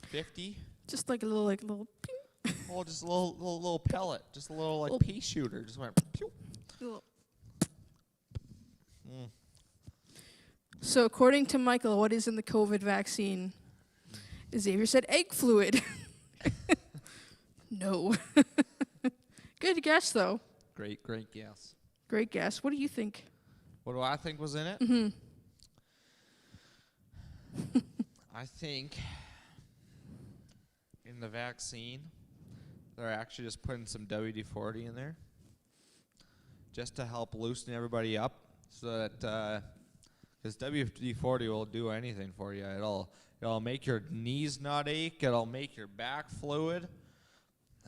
50? Just like a little ping. Oh, just a little pellet. Just a little pea shooter. Just went pew. Little. So according to Michael, what is in the COVID vaccine? Xavier said egg fluid. No. Good guess, though. Great guess. Great guess. What do you think? What do I think was in it? Mm-hmm. I think in the vaccine, they're actually just putting some WD-40 in there just to help loosen everybody up so that, because WD-40 will do anything for you. It'll make your knees not ache. It'll make your back fluid.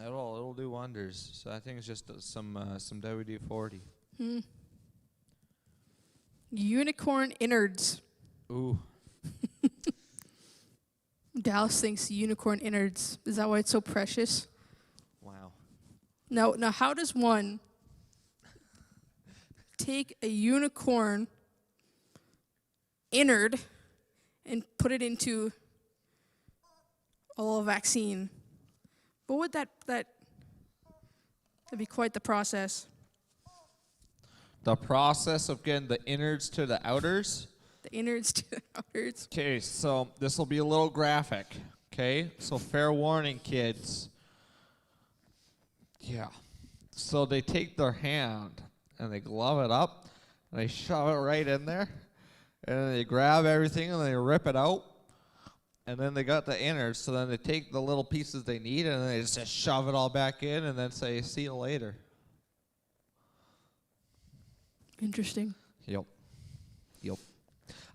It'll do wonders. So I think it's just some WD-40. Unicorn innards. Ooh. Dallas thinks unicorn innards. Is that why it's so precious? Wow. Now, how does one take a unicorn innard and put it into a little vaccine? What would that'd be quite the process. The process of getting the innards to the outers. The innards to the outers. Okay, so this will be a little graphic. Okay, so fair warning, kids. Yeah. So they take their hand and they glove it up and they shove it right in there. And then they grab everything and they rip it out. And then they got the innards, so then they take the little pieces they need and then they just shove it all back in and then say, see you later. Interesting. Yep.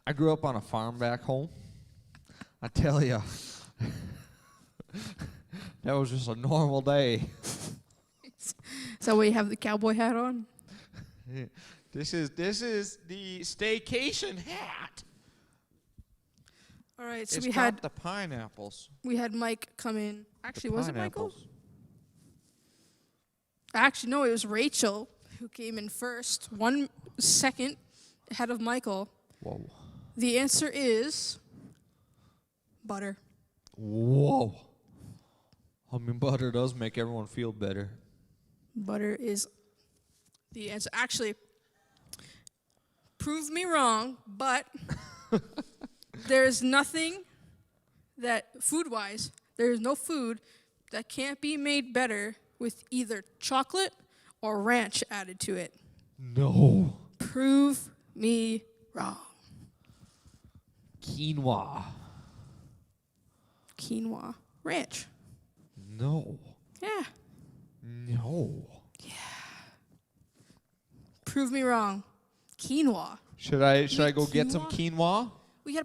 I grew up on a farm back home. I tell you, that was just a normal day. Is that why you have the cowboy hat on? This is the staycation hat. All right, so It's we got had the pineapples. we had Mike come in. Actually, The was it Michael? pineapples. Actually, no, it was Rachel who came in first, 1 second ahead of Michael. Whoa. The answer is butter. Whoa. I mean, butter does make everyone feel better. Butter is the answer. Actually, prove me wrong, but there is nothing that, food-wise, there is no food that can't be made better with either chocolate or ranch added to it. No. Prove me wrong. Quinoa. Quinoa. Ranch. No. Yeah. No. Prove me wrong. Quinoa. Should I go get some quinoa?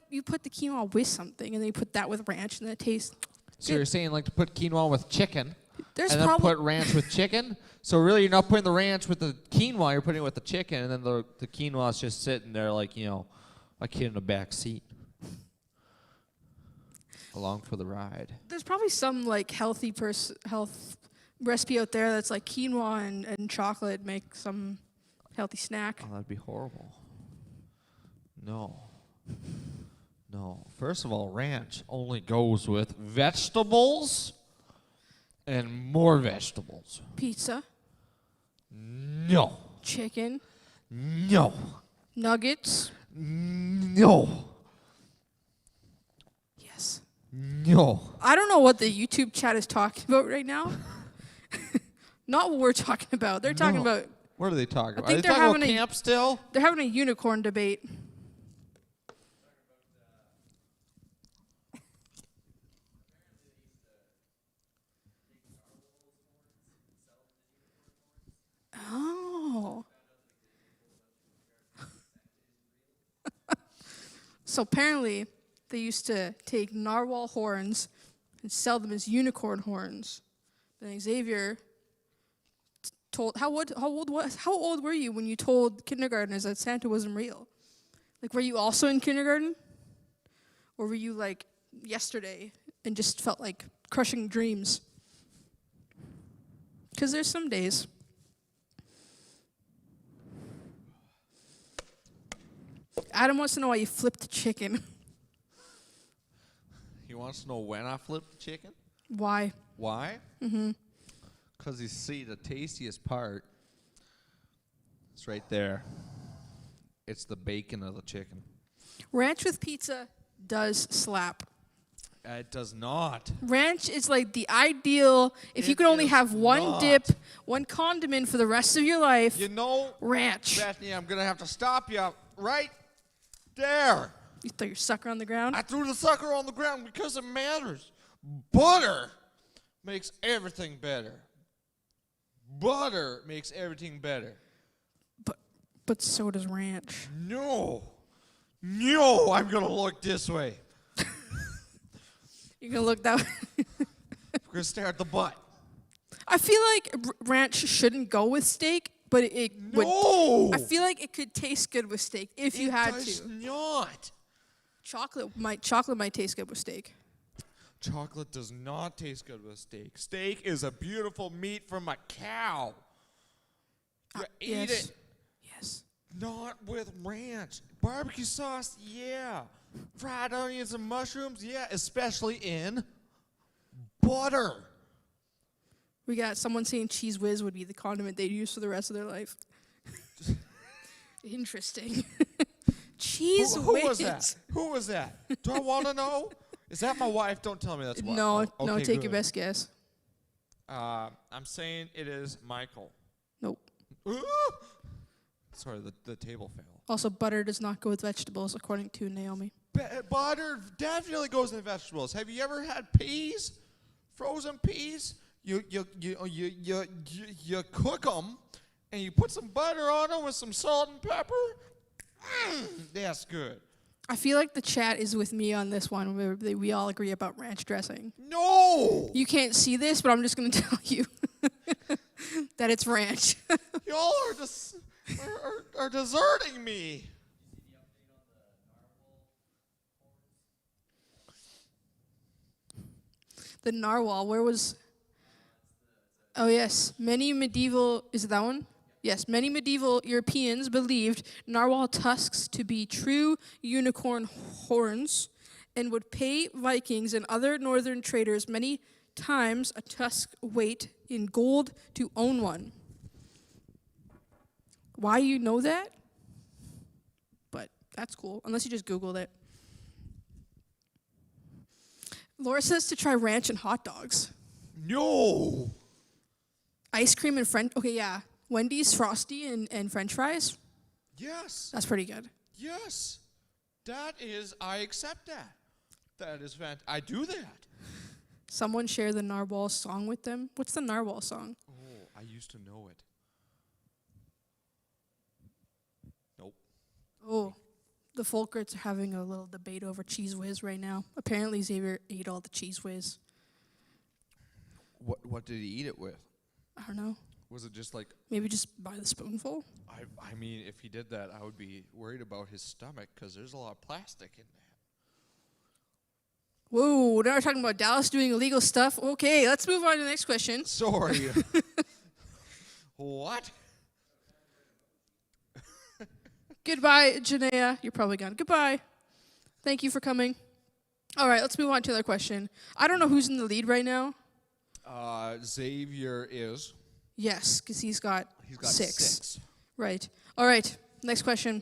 You put the quinoa with something, and then you put that with ranch, and then it tastes. So you're saying like to put quinoa with chicken, There's and then probably put ranch with chicken? So really you're not putting the ranch with the quinoa, you're putting it with the chicken, and then the quinoa's just sitting there like, a kid in the back seat. Along for the ride. there's probably some like health recipe out there that's like quinoa and chocolate make some healthy snack. Oh, that'd be horrible. No. First of all, ranch only goes with vegetables and more vegetables. Pizza, No. chicken, No. nuggets. No. Yes. No. I don't know what the YouTube chat is talking about right now. Not what we're talking about. They're talking No. about. What are they talking I about? think Are they they're talking about having a- camp still? They're having a unicorn debate. Oh. So apparently, they used to take narwhal horns and sell them as unicorn horns. Then Xavier told how old were you when you told kindergartners that Santa wasn't real? Like, were you also in kindergarten, or were you like yesterday and just felt like crushing dreams? Because there's some days. Adam wants to know why you flipped chicken. He wants to know when I flipped the chicken. Why? Why? Mm-hmm. Because you see, the tastiest part, it's right there. It's the bacon of the chicken. Ranch with pizza does slap. It does not. Ranch is like the ideal, if you It could only is have one not. dip, one condiment for the rest of your life, You know, ranch. Bethany, I'm going to have to stop you right there. You throw your sucker on the ground? I threw the sucker on the ground because it matters. Butter makes everything better. Butter makes everything better. But so does ranch. No, I'm going to look this way. You're going to look that way. We're going to stare at the butt. I feel like ranch shouldn't go with steak but it would. No! I feel like it could taste good with steak if you had It does to. not. Chocolate might taste good with steak. Chocolate does not taste good with steak. Steak is a beautiful meat from a cow. You eat Yes. it. Yes. Not with ranch. Barbecue sauce, yeah. Fried onions and mushrooms, yeah. Especially in butter. We got someone saying Cheese Whiz would be the condiment they'd use for the rest of their life. Interesting. Cheese Who Whiz. was that? Who was that? Do I want to know? Is that my wife? Don't tell me that's my No, wife. no, Okay, take your good. best guess. I'm saying it is Michael. Nope. Ooh! Sorry, the table fell. Also, butter does not go with vegetables, according to Naomi. Butter definitely goes in vegetables. Have you ever had peas? Frozen peas? You cook them, and you put some butter on them with some salt and pepper. That's good. I feel like the chat is with me on this one, where we all agree about ranch dressing. No! You can't see this, but I'm just going to tell you that it's ranch. Y'all are deserting me. The narwhal, where was... Oh, yes. Many medieval... Is it that one? Yes. Many medieval Europeans believed narwhal tusks to be true unicorn horns and would pay Vikings and other northern traders many times a tusk weight in gold to own one. Why you know that? But that's cool, unless you just Googled it. Laura says to try ranch and hot dogs. No! Ice cream and French... Okay, yeah. Wendy's, Frosty, and French fries. Yes. That's pretty good. Yes. That is, I accept that. That is fantastic. I do that. Someone share the narwhal song with them. What's the narwhal song? Oh, I used to know it. Nope. Oh, the Folkerts are having a little debate over Cheese Whiz right now. Apparently Xavier ate all the Cheese Whiz. What did he eat it with? I don't know. Was it just like... Maybe just by the spoonful? I mean, if he did that, I would be worried about his stomach because there's a lot of plastic in that. Whoa, now we're talking about Dallas doing illegal stuff. Okay, let's move on to the next question. Sorry. What? Goodbye, Janaea. You're probably gone. Goodbye. Thank you for coming. All right, let's move on to another question. I don't know who's in the lead right now. Xavier is. Yes, because he's got six. 6. Right. All right, next question.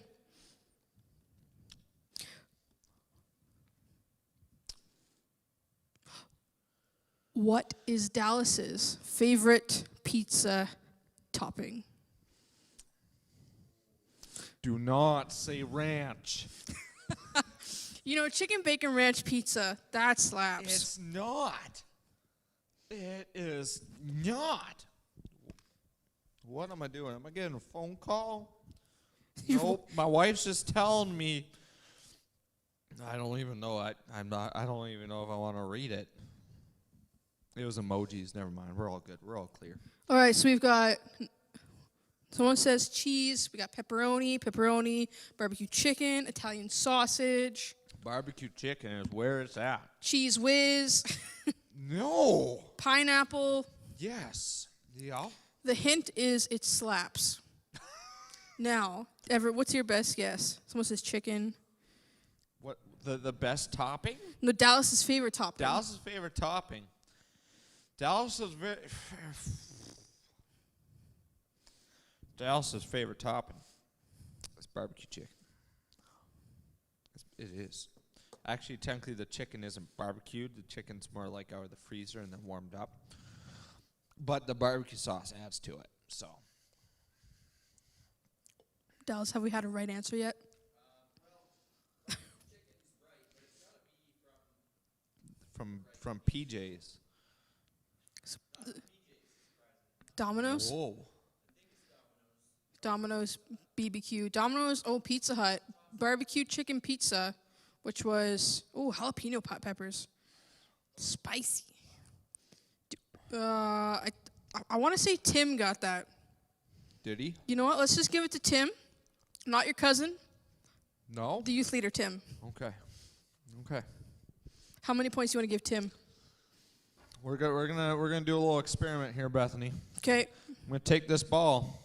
What is Dallas's favorite pizza topping? Do not say ranch. You know, chicken bacon ranch pizza, that slaps. It's not. It is not. What am I doing? Am I getting a phone call? Nope. My wife's just telling me. I don't even know. I don't even know if I want to read it. It was emojis. Never mind. We're all good. We're all clear. All right, so we've got, someone says cheese. We got pepperoni, barbecue chicken, Italian sausage. Barbecue chicken is where it's at. Cheese whiz. No. Pineapple. Yes. Yeah. The hint is it slaps. Now, Everett, what's your best guess? Someone says chicken. What the best topping? No, Dallas's favorite topping. Dallas's favorite topping. Dallas's favorite topping is barbecue chicken. It is. Actually, technically, the chicken isn't barbecued. The chicken's more like out of the freezer and then warmed up. But the barbecue sauce adds to it. So. Dallas, have we had a right answer yet? From PJ's. Domino's? Whoa. Domino's BBQ. Domino's, Pizza Hut. Barbecue chicken pizza, which was, jalapeno pot peppers. Spicy. I want to say Tim got that. Did he? You know what? Let's just give it to Tim, not your cousin, No? the youth leader, Tim. Okay. Okay. How many points do you want to give Tim? We're gonna do a little experiment here, Bethany. Okay. I'm gonna take this ball,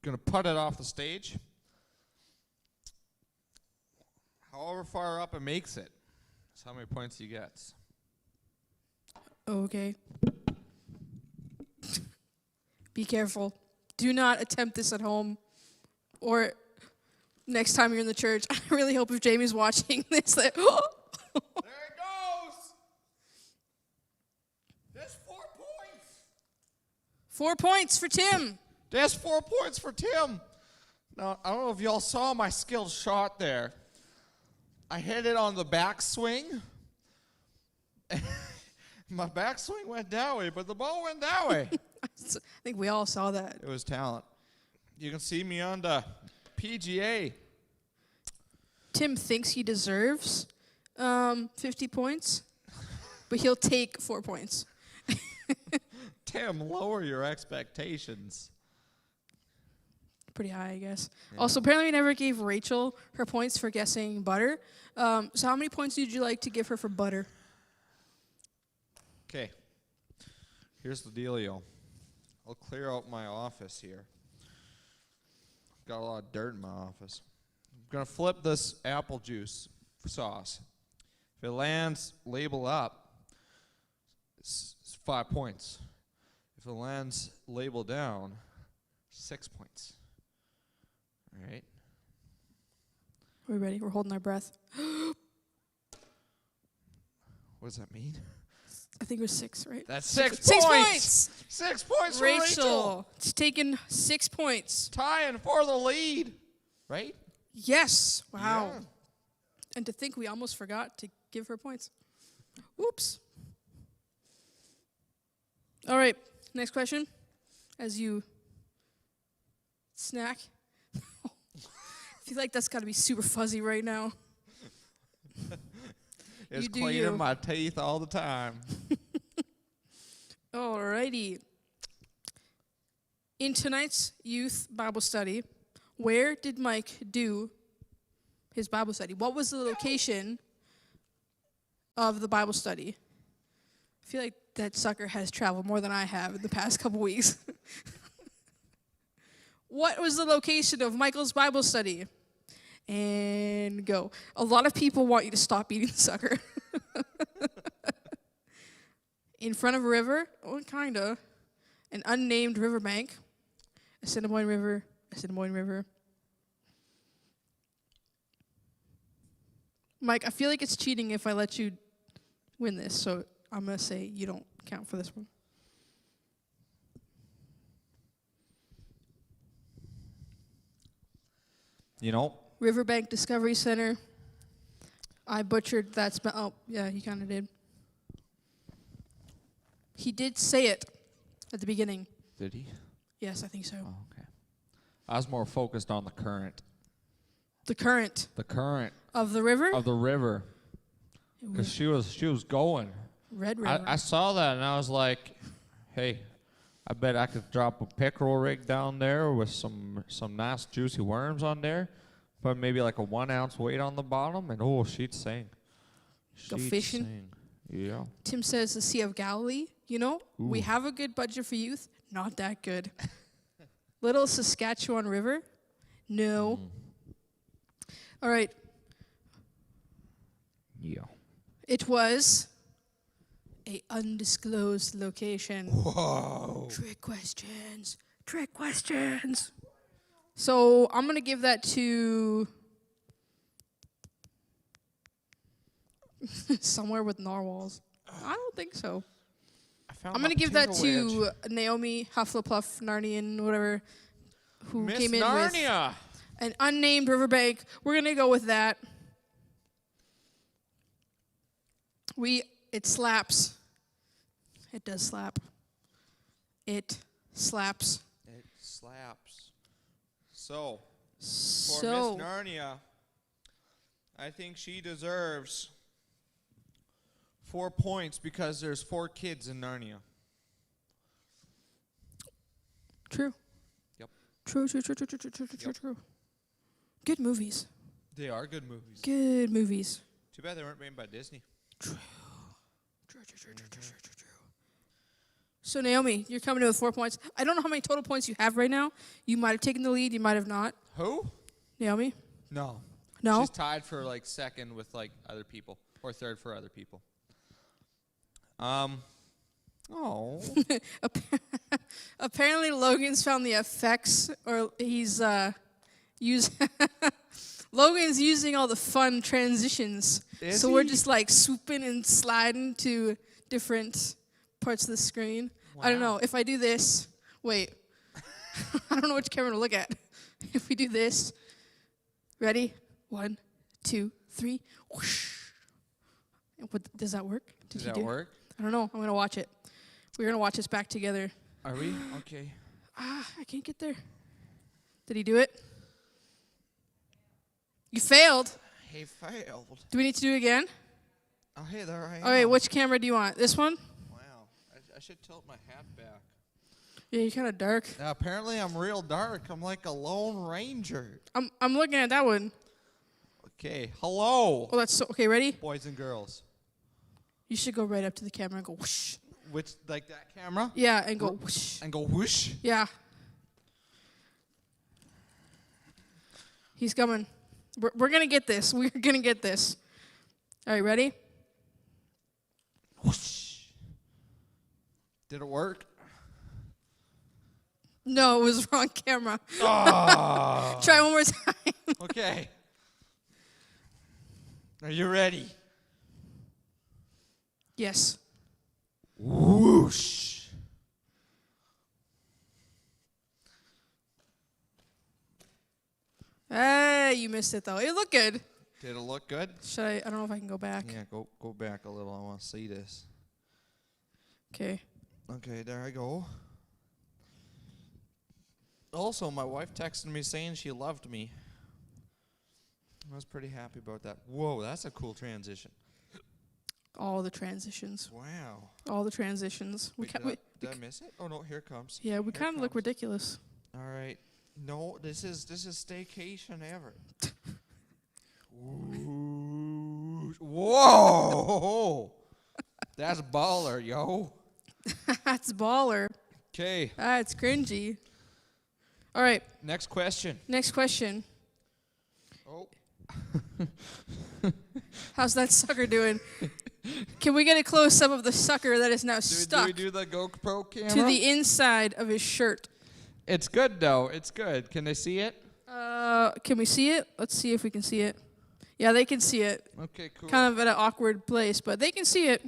gonna put it off the stage. However far up it makes it, that's how many points he gets. Okay. Be careful. Do not attempt this at home or next time you're in the church. I really hope if Jamie's watching this that There it goes! That's 4 points! 4 points for Tim. That's 4 points for Tim. Now, I don't know if y'all saw my skilled shot there. I hit it on the backswing. My backswing went that way, but the ball went that way. I think we all saw that. It was talent. You can see me on the PGA. Tim thinks he deserves 50 points, but he'll take 4 points. Tim, lower your expectations. Pretty high, I guess. Yeah. Also, apparently we never gave Rachel her points for guessing butter. So how many points would you like to give her for butter? Okay. Here's the dealio. I'll clear out my office here. Got a lot of dirt in my office. I'm going to flip this apple juice sauce. If it lands label up, it's 5 points. If it lands label down, 6 points. All right. Are we ready? We're holding our breath. What does that mean? I think it was 6, right? That's 6 points. 6 points. 6 points for Rachel. It's taken 6 points. Tying for the lead, right? Yes. Wow. Yeah. And to think we almost forgot to give her points. Whoops. All right. Next question. As you snack. I feel like that's got to be super fuzzy right now. It's cleaning my teeth all the time. Alrighty. In tonight's youth Bible study, where did Mike do his Bible study? What was the location of the Bible study? I feel like that sucker has traveled more than I have in the past couple weeks. What was the location of Michael's Bible study? And go. A lot of people want you to stop eating the sucker. In front of a river, oh, kind of. An unnamed riverbank. Assiniboine River, Assiniboine River. Mike, I feel like it's cheating if I let you win this, so I'm going to say you don't count for this one. You know? Riverbank Discovery Center. I butchered that spell. Oh, yeah, he kind of did. He did say it at the beginning. Did he? Yes, I think so. Oh, okay. I was more focused on the current. The current. The current. Of the river? Of the river. Because she was going. Red River. I saw that and I was like, hey, I bet I could drop a pickerel rig down there with some nice juicy worms on there. Put maybe like a 1 ounce weight on the bottom, and oh, she'd sing. Go fishing. Sing. Yeah. Tim says the Sea of Galilee. You know, we have a good budget for youth. Not that good. Little Saskatchewan River. No. All right. Yeah. It was a undisclosed location. Whoa. Trick questions. Trick questions. So I'm going to give that to somewhere with narwhals. I don't think so. I'm going to give that to Naomi Hufflepuff, Narnian, whatever, who Miss came in Narnia. with an unnamed riverbank. We're going to go with that. It slaps. It does slap. It slaps. It slaps. So, for Miss Narnia, I think she deserves 4 points because there's 4 kids in Narnia. True. Yep. True, true, true, true, true, true, true, true, true. Good movies. They are good movies. Good movies. Too bad they weren't made by Disney. True. True, true, true, true, true, true, true, true. So Naomi, you're coming in with 4 points. I don't know how many total points you have right now. You might have taken the lead. You might have not. Who? Naomi? No. No? She's tied for like second with like other people, or third for other people. Oh. Apparently Logan's found the effects, or he's Logan's using all the fun transitions. Is so we're he? just like swooping and sliding to different parts of the screen. I don't know. If I do this, wait. I don't know which camera to look at. If we do this, ready? 1, 2, 3. Whoosh. What, does that work? Does that work? I don't know. I'm going to watch it. We're going to watch this back together. Are we? Okay. I can't get there. Did he do it? You failed. He failed. Do we need to do it again? Oh, hey, there I am. Okay, which camera do you want? This one? Wow. I should tilt my hat back. Yeah, you're kind of dark. Now, apparently I'm real dark. I'm like a Lone Ranger. I'm looking at that one. Okay. Hello. Oh, that's so... Okay, ready? Boys and girls. You should go right up to the camera and go whoosh. Which, like that camera? Yeah, and go whoosh. And go whoosh? Yeah. He's coming. We're going to get this. We're going to get this. All right, ready? Whoosh. Did it work? No, it was wrong camera. Oh. Try one more time. Okay. Are you ready? Yes. Whoosh. Hey, you missed it though. It looked good. Did it look good? Should I don't know if I can go back. Yeah, go back a little. I want to see this. Okay. Okay, there I go. Also, my wife texted me saying she loved me. I was pretty happy about that. Whoa, that's a cool transition. All the transitions. Wow. All the transitions. Wait, did I miss it? Oh no, here it comes. Yeah, we Here kind it of look comes. ridiculous. All right. No, this is staycation ever. Ooh. Whoa! That's baller, yo. That's baller. Okay. That's cringy. All right. Next question. Next question. Oh. How's that sucker doing? Can we get a close up of the sucker that is now Do stuck we do the GoPro camera? to the inside of his shirt? It's good though. It's good. Can they see it? Can we see it? Let's see if we can see it. Yeah, they can see it. Okay, cool. Kind of at an awkward place, but they can see it.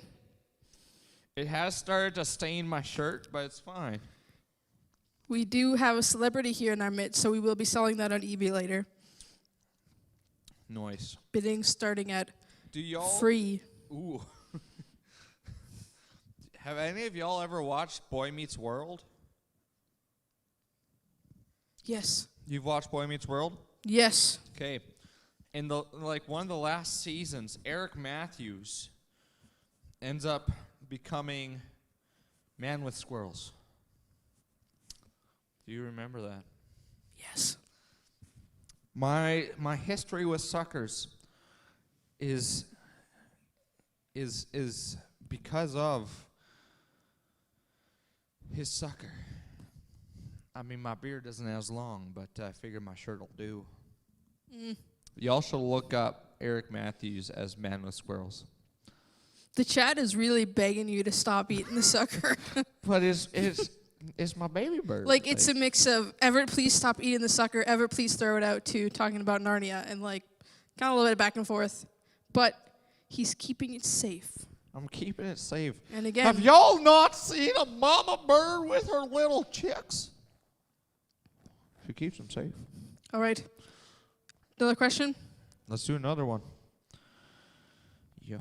It has started to stain my shirt, but it's fine. We do have a celebrity here in our midst, so we will be selling that on eBay later. Nice. Bidding starting at Do y'all free. Ooh. Have any of y'all ever watched Boy Meets World? Yes. You've watched Boy Meets World? Yes. Okay. In the one of the last seasons, Eric Matthews ends up becoming Man with Squirrels. Do you remember that? Yes. My history with suckers is because of his sucker. I mean, my beard isn't as long, but I figure my shirt will do. Y'all should look up Eric Matthews as Man with Squirrels. The chat is really begging you to stop eating the sucker. But it's my baby bird. Like, it's a mix of, Everett, please stop eating the sucker. Everett, please throw it out, too, talking about Narnia. And, like, kind of a little bit back and forth. But he's keeping it safe. I'm keeping it safe. And again, Have y'all not seen a mama bird with her little chicks? She keeps them safe. all right. Another question? Let's do another one. Yeah.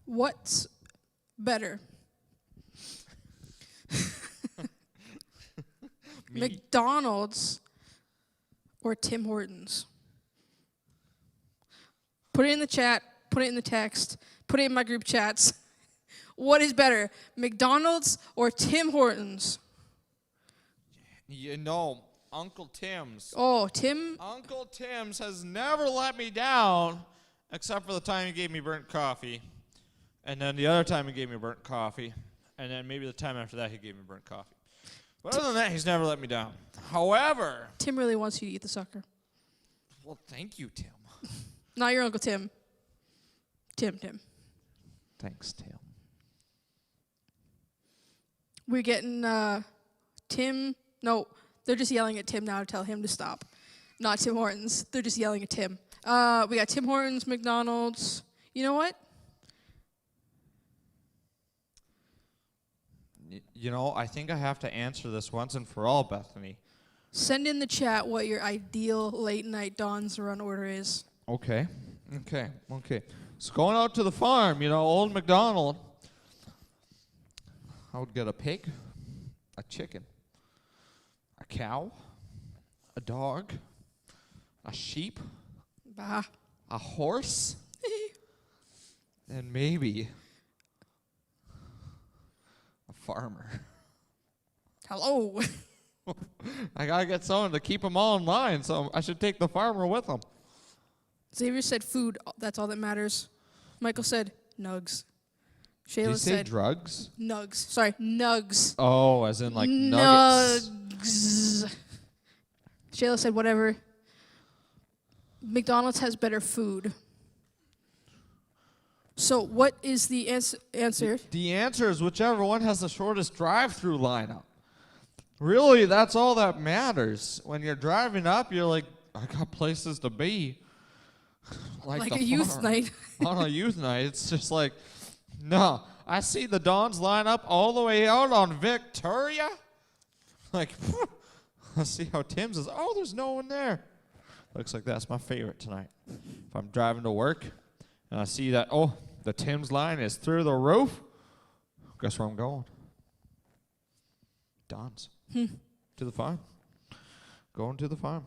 What's better? McDonald's or Tim Hortons? Put it in the chat, put it in the text, put it in my group chats. What is better, McDonald's or Tim Hortons? You know, Uncle Tim's. Oh, Tim. Uncle Tim's has never let me down, except for the time he gave me burnt coffee. And then the other time he gave me burnt coffee. And then maybe the time after that he gave me burnt coffee. But other than that, he's never let me down. However... Tim really wants you to eat the sucker. Well, thank you, Tim. Not your Uncle Tim. Tim. Thanks, Tim. We're getting Tim. No, they're just yelling at Tim now to tell him to stop. Not Tim Hortons. They're just yelling at Tim. We got Tim Hortons, McDonald's. You know what? You know, I think I have to answer this once and for all, Bethany. Send in the chat what your ideal late night Don's run order is. Okay. So going out to the farm, you know, old MacDonald, I would get a pig, a chicken, a cow, a dog, a sheep, Bah. a horse, and maybe a farmer. Hello. I gotta get someone to keep them all in line, so I should take the farmer with them. Xavier said food, that's all that matters. Michael said nugs. Did you Shayla say said drugs? nugs. Sorry, nugs. Oh, as in like nuggets. Nugs. Shayla said whatever. McDonald's has better food. So what is the answer? The answer is whichever one has the shortest drive-through lineup. Really, that's all that matters. When you're driving up, you're like, I got places to be. Like the a youth farm. night. On a youth night, it's just like, no. I see the Dons line up all the way out on Victoria. Like, I see how Tim's is. Oh, there's no one there. Looks like that's my favorite tonight. If I'm driving to work and I see that, oh, the Tim's line is through the roof, guess where I'm going? Don's. To the farm. Going to the farm.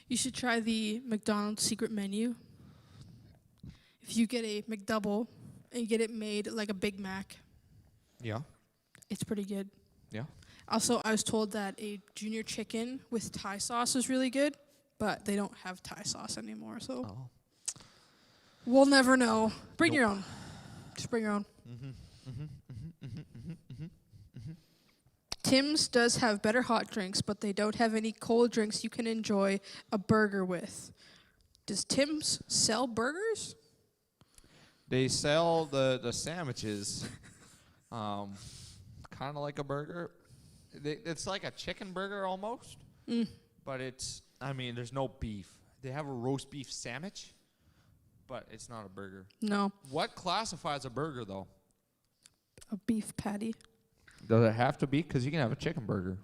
You should try the McDonald's secret menu. If you get a McDouble and get it made like a Big Mac, Yeah. it's pretty good. Yeah. Also, I was told that a junior chicken with Thai sauce is really good, but they don't have Thai sauce anymore, so we'll never know. Bring your own. Just bring your own. Tim's does have better hot drinks, but they don't have any cold drinks you can enjoy a burger with. Does Tim's sell burgers? They sell the sandwiches, kind of like a burger. It's like a chicken burger almost, but there's no beef. They have a roast beef sandwich, but it's not a burger. No. What classifies a burger, though? A beef patty. Does it have to be? Because you can have a chicken burger.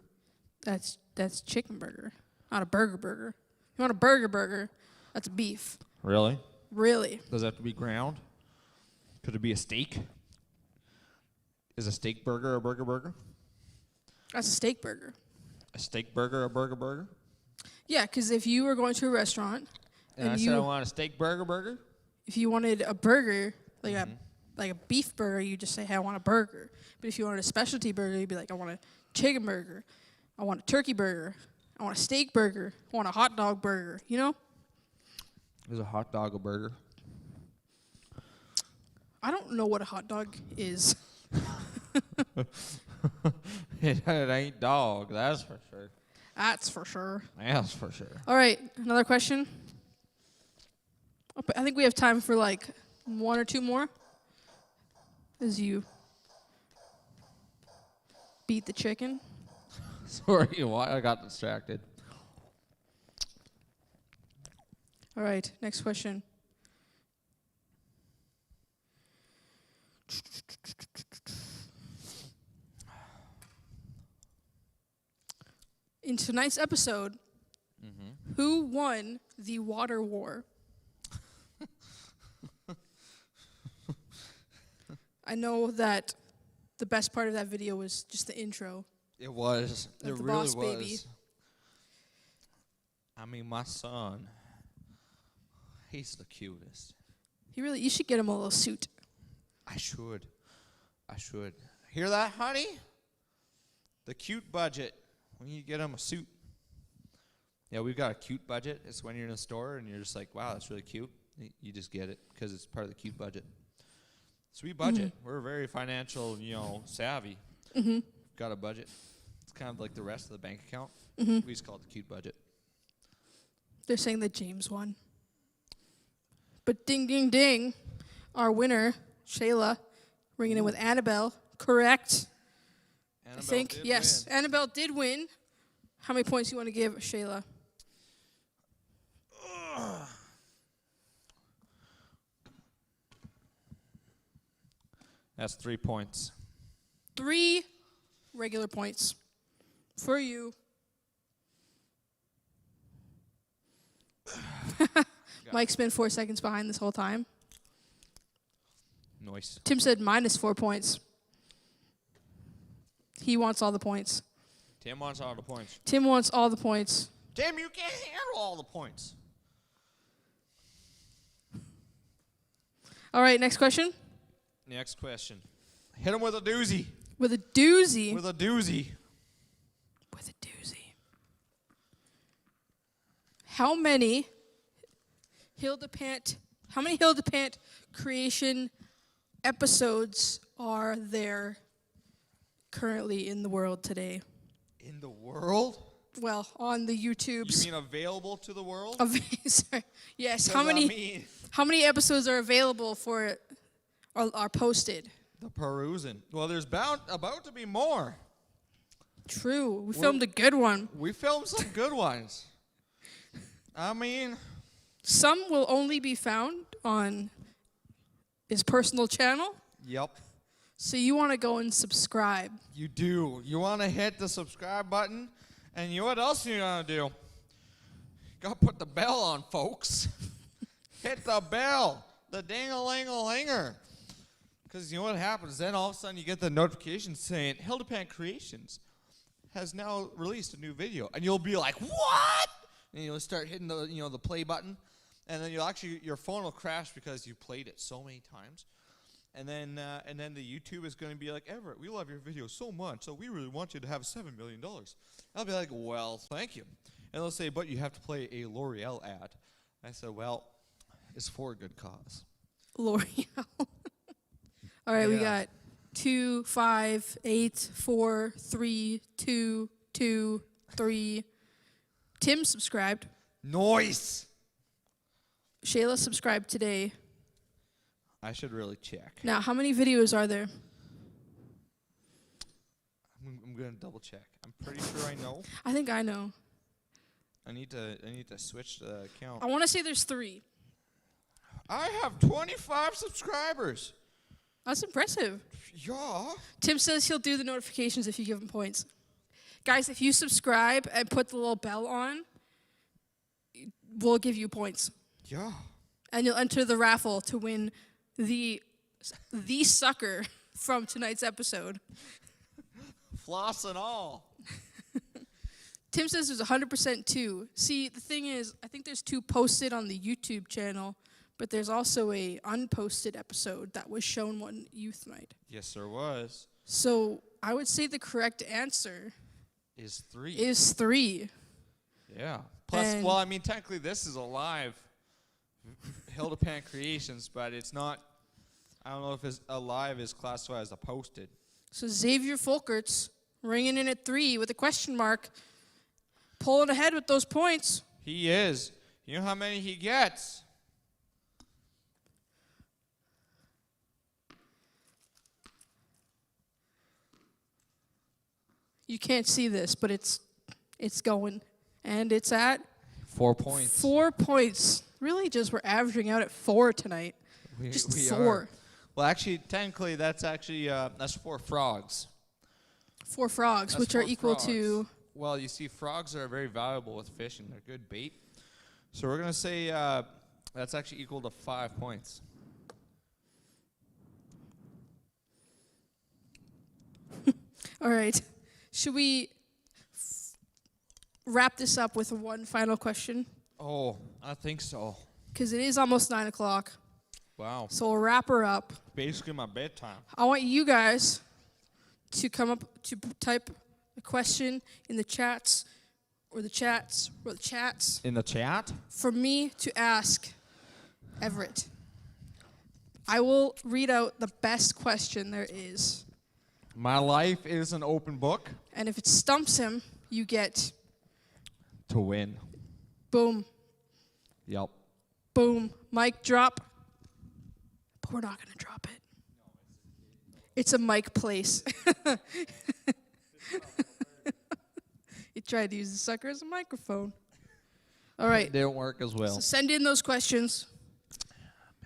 That's chicken burger, not a burger. You want a burger, that's beef. Really? Really? Does it have to be ground? Could it be a steak? Is a steak burger a burger? That's a steak burger. A steak burger a burger? Yeah, because if you were going to a restaurant And I said I want a steak burger? if you wanted a burger, like a beef burger, you just say, hey, I want a burger. But if you wanted a specialty burger, you'd be like, I want a chicken burger. I want a turkey burger. I want a steak burger. I want a hot dog burger, you know? Is a hot dog a burger? I don't know what a hot dog is. It ain't dog, that's for sure. That's for sure. That's for sure. All right, another question. I think we have time for like one or two more. As you beat the chicken. Sorry, why I got distracted. All right, next question. In tonight's episode, who won the water war? I know that the best part of that video was just the intro. It was. Of It the really Boss was. Baby. I mean, my son, he's the cutest. You should get him a little suit. I should. I should. Hear that, honey? The cute budget. We need to get him a suit. Yeah, we've got a cute budget. It's when you're in a store and you're just like, wow, that's really cute. You just get it because it's part of the cute budget. So we budget. We're very financial, savvy. We've got a budget. It's kind of like the rest of the bank account. We just call it the cute budget. They're saying that James won. But ding, ding, ding. Our winner, Shayla, ringing in with Annabelle. Correct. Annabelle I think, did yes. win. Annabelle did win. How many points do you want to give Shayla? That's 3 points. 3 regular points for you. Mike's been 4 seconds behind this whole time. Nice. Tim said -4 points. He wants all the points. Tim wants all the points. Tim wants all the points. Tim, you can't handle all the points. All right, next question. Next question. Hit him with a doozy. With a doozy. With a doozy. With a doozy. How many Hilda Pant creation episodes are there currently in the world today? In the world? Well, on the YouTubes. You mean available to the world? Sorry. Yes. What How does that many? mean? How many episodes are available for or are posted? The perusing. Well, there's about to be more. True. We filmed a good one. We filmed some good ones. I mean, some will only be found on his personal channel. Yep. So you want to go and subscribe. You do. You want to hit the subscribe button. And you know what else you got to do? Got to put the bell on, folks. Hit the bell. The ding-a-ling-a-linger. Because you know what happens? Then all of a sudden you get the notification saying, Hildepan Creations has now released a new video. And you'll be like, what? And you'll start hitting the, the play button. And then your phone will crash because you played it so many times. And then the YouTube is going to be like, Everett, we love your video so much, so we really want you to have $7 million. I'll be like, well, thank you. And they'll say, but you have to play a L'Oreal ad. I said, well, it's for a good cause. L'Oreal. All right, we got 2, 5, 8, 4, 3, 2, 2, 3. Tim subscribed. Nice. Shayla subscribed today. I should really check. Now, how many videos are there? I'm going to double check. I'm pretty sure I know. I think I know. I need to switch the count. I want to say there's 3. I have 25 subscribers. That's impressive. Yeah. Tim says he'll do the notifications if you give him points. Guys, if you subscribe and put the little bell on, we'll give you points. Yeah. And you'll enter the raffle to win the sucker from tonight's episode. Floss and all. Tim says there's 100% 2. See, the thing is, I think there's 2 posted on the YouTube channel, but there's also a unposted episode that was shown one youth night. Yes, there was. So I would say the correct answer is 3. Is 3. Yeah. Plus, well, I mean, technically this is a live Hildepan Creations, but it's not. I don't know if it's a live is classified as a posted. So Xavier Folkerts ringing in at 3 with a question mark, pulling ahead with those points. He is. You know how many he gets? You can't see this, but it's going, and it's at 4 points. 4 points. Really, just we're averaging out at 4 tonight. Just 4. Are. Well, actually, technically, that's 4 frogs. 4 frogs, which are equal to. Well, you see, frogs are very valuable with fishing. They're good bait. So we're gonna say that's actually equal to 5 points. All right. Should we wrap this up with one final question? Oh, I think so. Because it is almost 9 o'clock. Wow. So we'll wrap her up. Basically my bedtime. I want you guys to come up to type a question in the chats or the chats In the chat? for me to ask Everett. I will read out the best question there is. My life is an open book. And if it stumps him, you get To win. boom, Yep. boom, mic drop. But we're not going to drop it. It's a mic place. You tried to use the sucker as a microphone. All right. It didn't work as well. So send in those questions.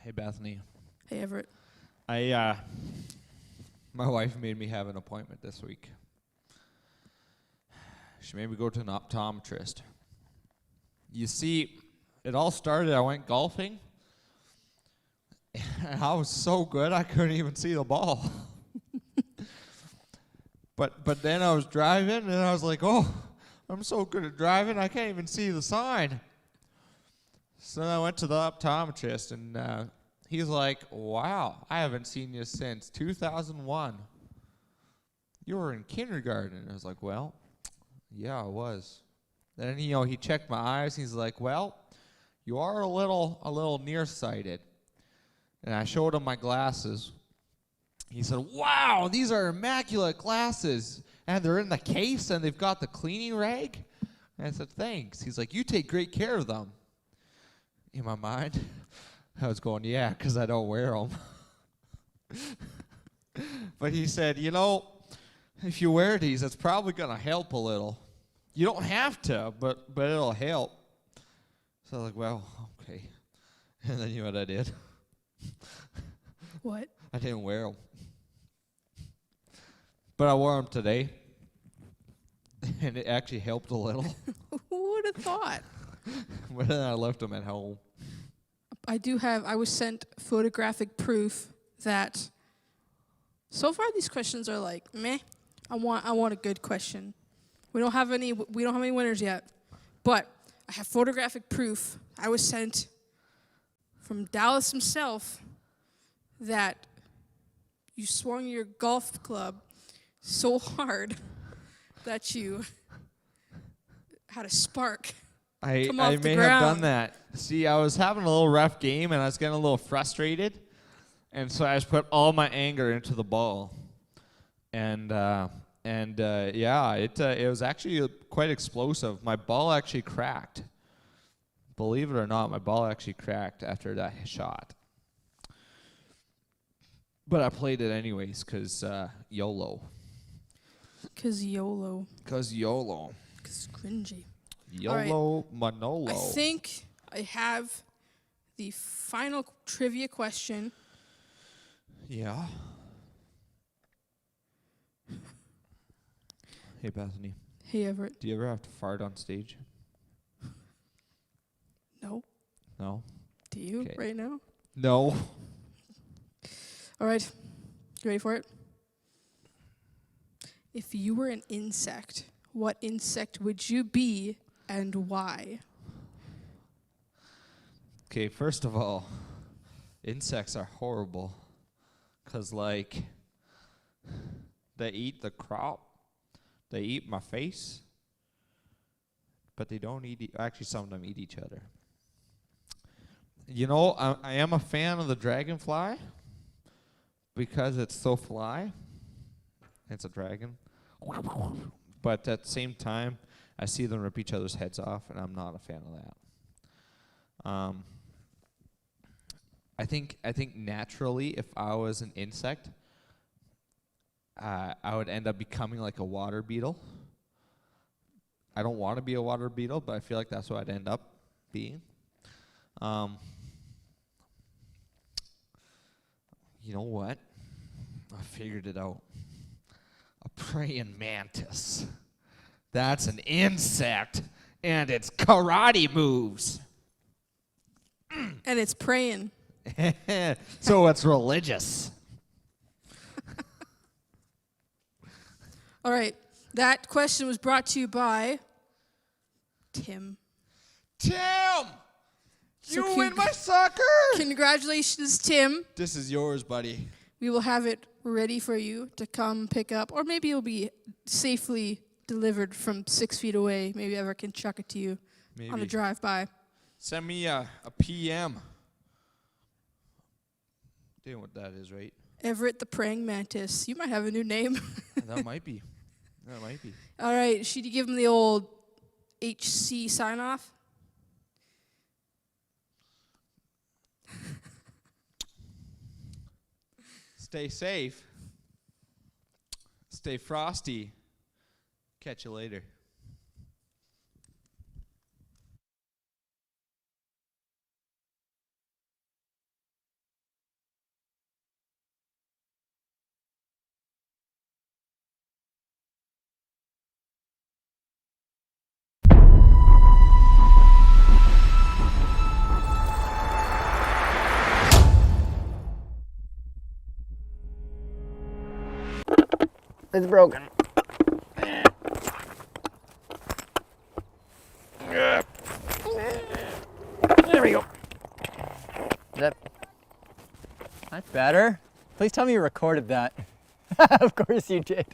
Hey, Bethany. Hey, Everett. My wife made me have an appointment this week. She made me go to an optometrist. You see, it all started, I went golfing, and I was so good I couldn't even see the ball. But then I was driving, and I was like, oh, I'm so good at driving, I can't even see the sign. So I went to the optometrist, and he's like, wow, I haven't seen you since 2001. You were in kindergarten. And I was like, well, yeah, I was. Then, he checked my eyes. He's like, well, you are a little nearsighted. And I showed him my glasses. He said, wow, these are immaculate glasses. And they're in the case, and they've got the cleaning rag. And I said, thanks. He's like, you take great care of them. In my mind, I was going, yeah, because I don't wear them. But he said, if you wear these, it's probably going to help a little. You don't have to, but it'll help. So I was like, well, okay. And then you know what I did? What? I didn't wear them. But I wore them today. And it actually helped a little. Who would have thought? But then I left them at home. I was sent photographic proof that so far these questions are like, meh. I want a good question. We don't have any winners yet. But I have photographic proof I was sent from Dallas himself that you swung your golf club so hard that you had a spark. I Come off the may have done ground. that. See, I was having a little rough game, and I was getting a little frustrated. And so I just put all my anger into the ball. And it was actually quite explosive. My ball actually cracked. Believe it or not, my ball actually cracked after that shot. But I played it anyways, because YOLO. Because YOLO. Because YOLO. Because cringy. YOLO Manolo. I think I have the final trivia question. Yeah. Hey, Bethany. Hey, Everett. Do you ever have to fart on stage? No. No? Do you 'Kay. right now? No. All right. You ready for it? If you were an insect, what insect would you be and why? Okay, first of all, insects are horrible. Because, they eat the crop. They eat my face. But they don't eat, actually some of them eat each other. I am a fan of the dragonfly. Because it's so fly. It's a dragon. But at the same time, I see them rip each other's heads off, and I'm not a fan of that. I think naturally, if I was an insect, I would end up becoming like a water beetle. I don't want to be a water beetle, but I feel like that's what I'd end up being. You know what? I figured it out. A praying mantis. That's an insect, and it's karate moves. And it's praying. So it's religious. All right. That question was brought to you by Tim. Tim! So You win my soccer! Congratulations, Tim. This is yours, buddy. We will have it ready for you to come pick up, or maybe it'll be safely delivered from 6 feet away. Maybe Ever can chuck it to you on a drive-by. Send me a PM. Do you know what that is, right? Everett the Praying Mantis. You might have a new name. That might be. That might be. All right, should you give him the old HC sign-off? Stay safe. Stay frosty. Catch you later. It's broken. There we go. That's better. Please tell me you recorded that. Of course you did.